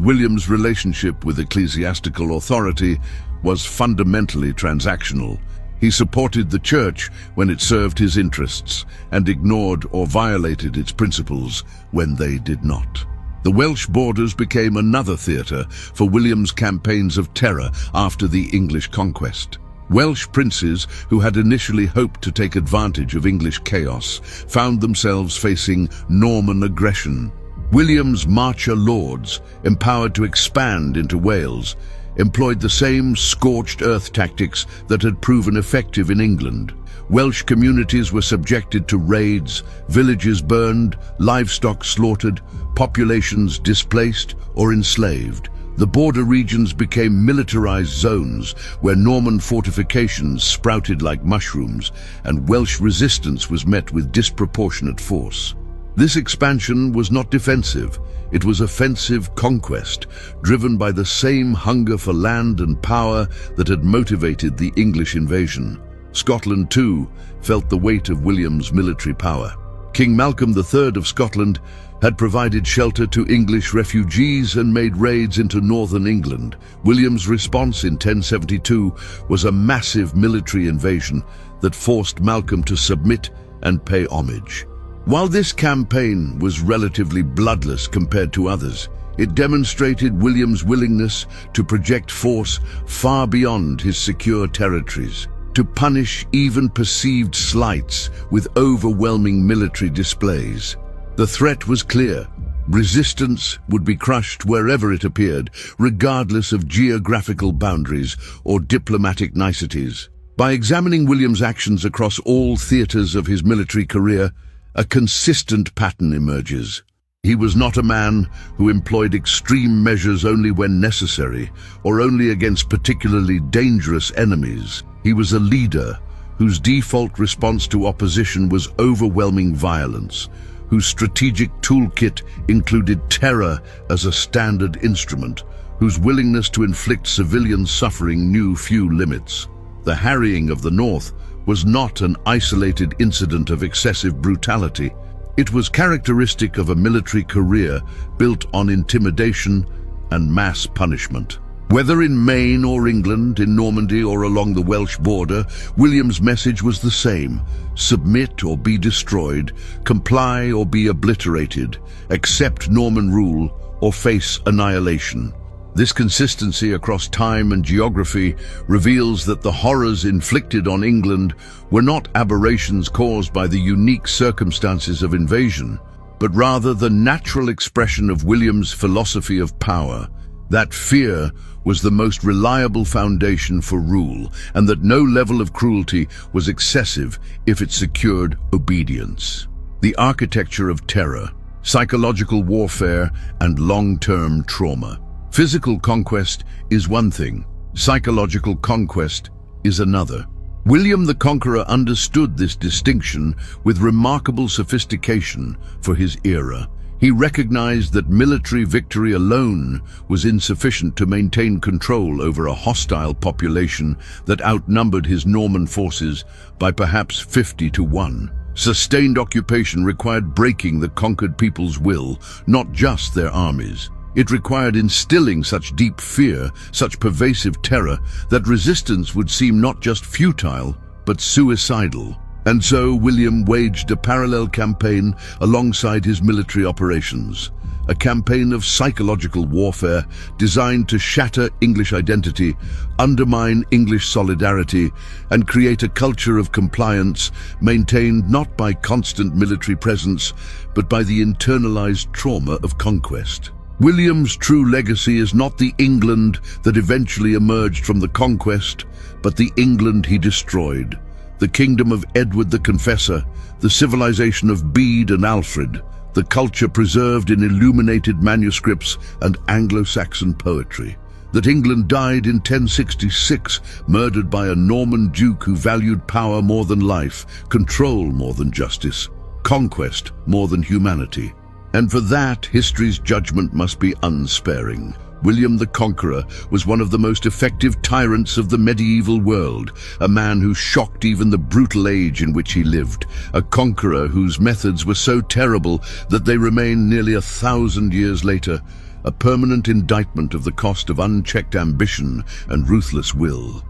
William's relationship with ecclesiastical authority was fundamentally transactional. He supported the church when it served his interests and ignored or violated its principles when they did not. The Welsh borders became another theatre for William's campaigns of terror after the English conquest. Welsh princes who had initially hoped to take advantage of English chaos found themselves facing Norman aggression. William's marcher lords, empowered to expand into Wales, employed the same scorched earth tactics that had proven effective in England. Welsh communities were subjected to raids, villages burned, livestock slaughtered, populations displaced or enslaved. The border regions became militarized zones where Norman fortifications sprouted like mushrooms, and Welsh resistance was met with disproportionate force. This expansion was not defensive. It was offensive conquest, driven by the same hunger for land and power that had motivated the English invasion. Scotland, too, felt the weight of William's military power. King Malcolm III of Scotland had provided shelter to English refugees and made raids into northern England. William's response in 1072 was a massive military invasion that forced Malcolm to submit and pay homage. While this campaign was relatively bloodless compared to others, it demonstrated William's willingness to project force far beyond his secure territories, to punish even perceived slights with overwhelming military displays. The threat was clear. Resistance would be crushed wherever it appeared, regardless of geographical boundaries or diplomatic niceties. By examining William's actions across all theatres of his military career, a consistent pattern emerges. He was not a man who employed extreme measures only when necessary or only against particularly dangerous enemies. He was a leader whose default response to opposition was overwhelming violence, whose strategic toolkit included terror as a standard instrument, whose willingness to inflict civilian suffering knew few limits. The harrying of the North was not an isolated incident of excessive brutality. It was characteristic of a military career built on intimidation and mass punishment. Whether in Maine or England, in Normandy or along the Welsh border, William's message was the same: submit or be destroyed, comply or be obliterated, accept Norman rule or face annihilation. This consistency across time and geography reveals that the horrors inflicted on England were not aberrations caused by the unique circumstances of invasion, but rather the natural expression of William's philosophy of power, that fear was the most reliable foundation for rule, and that no level of cruelty was excessive if it secured obedience. The architecture of terror, psychological warfare, and long-term trauma. Physical conquest is one thing, psychological conquest is another. William the Conqueror understood this distinction with remarkable sophistication for his era. He recognized that military victory alone was insufficient to maintain control over a hostile population that outnumbered his Norman forces by perhaps 50 to 1. Sustained occupation required breaking the conquered people's will, not just their armies. It required instilling such deep fear, such pervasive terror, that resistance would seem not just futile, but suicidal. And so William waged a parallel campaign alongside his military operations, a campaign of psychological warfare designed to shatter English identity, undermine English solidarity, and create a culture of compliance maintained not by constant military presence, but by the internalized trauma of conquest. William's true legacy is not the England that eventually emerged from the conquest, but the England he destroyed, the kingdom of Edward the Confessor, the civilization of Bede and Alfred, the culture preserved in illuminated manuscripts and Anglo-Saxon poetry. That England died in 1066, murdered by a Norman duke who valued power more than life, control more than justice, conquest more than humanity. And for that, history's judgment must be unsparing. William the Conqueror was one of the most effective tyrants of the medieval world, a man who shocked even the brutal age in which he lived, a conqueror whose methods were so terrible that they remain nearly 1,000 years later, a permanent indictment of the cost of unchecked ambition and ruthless will.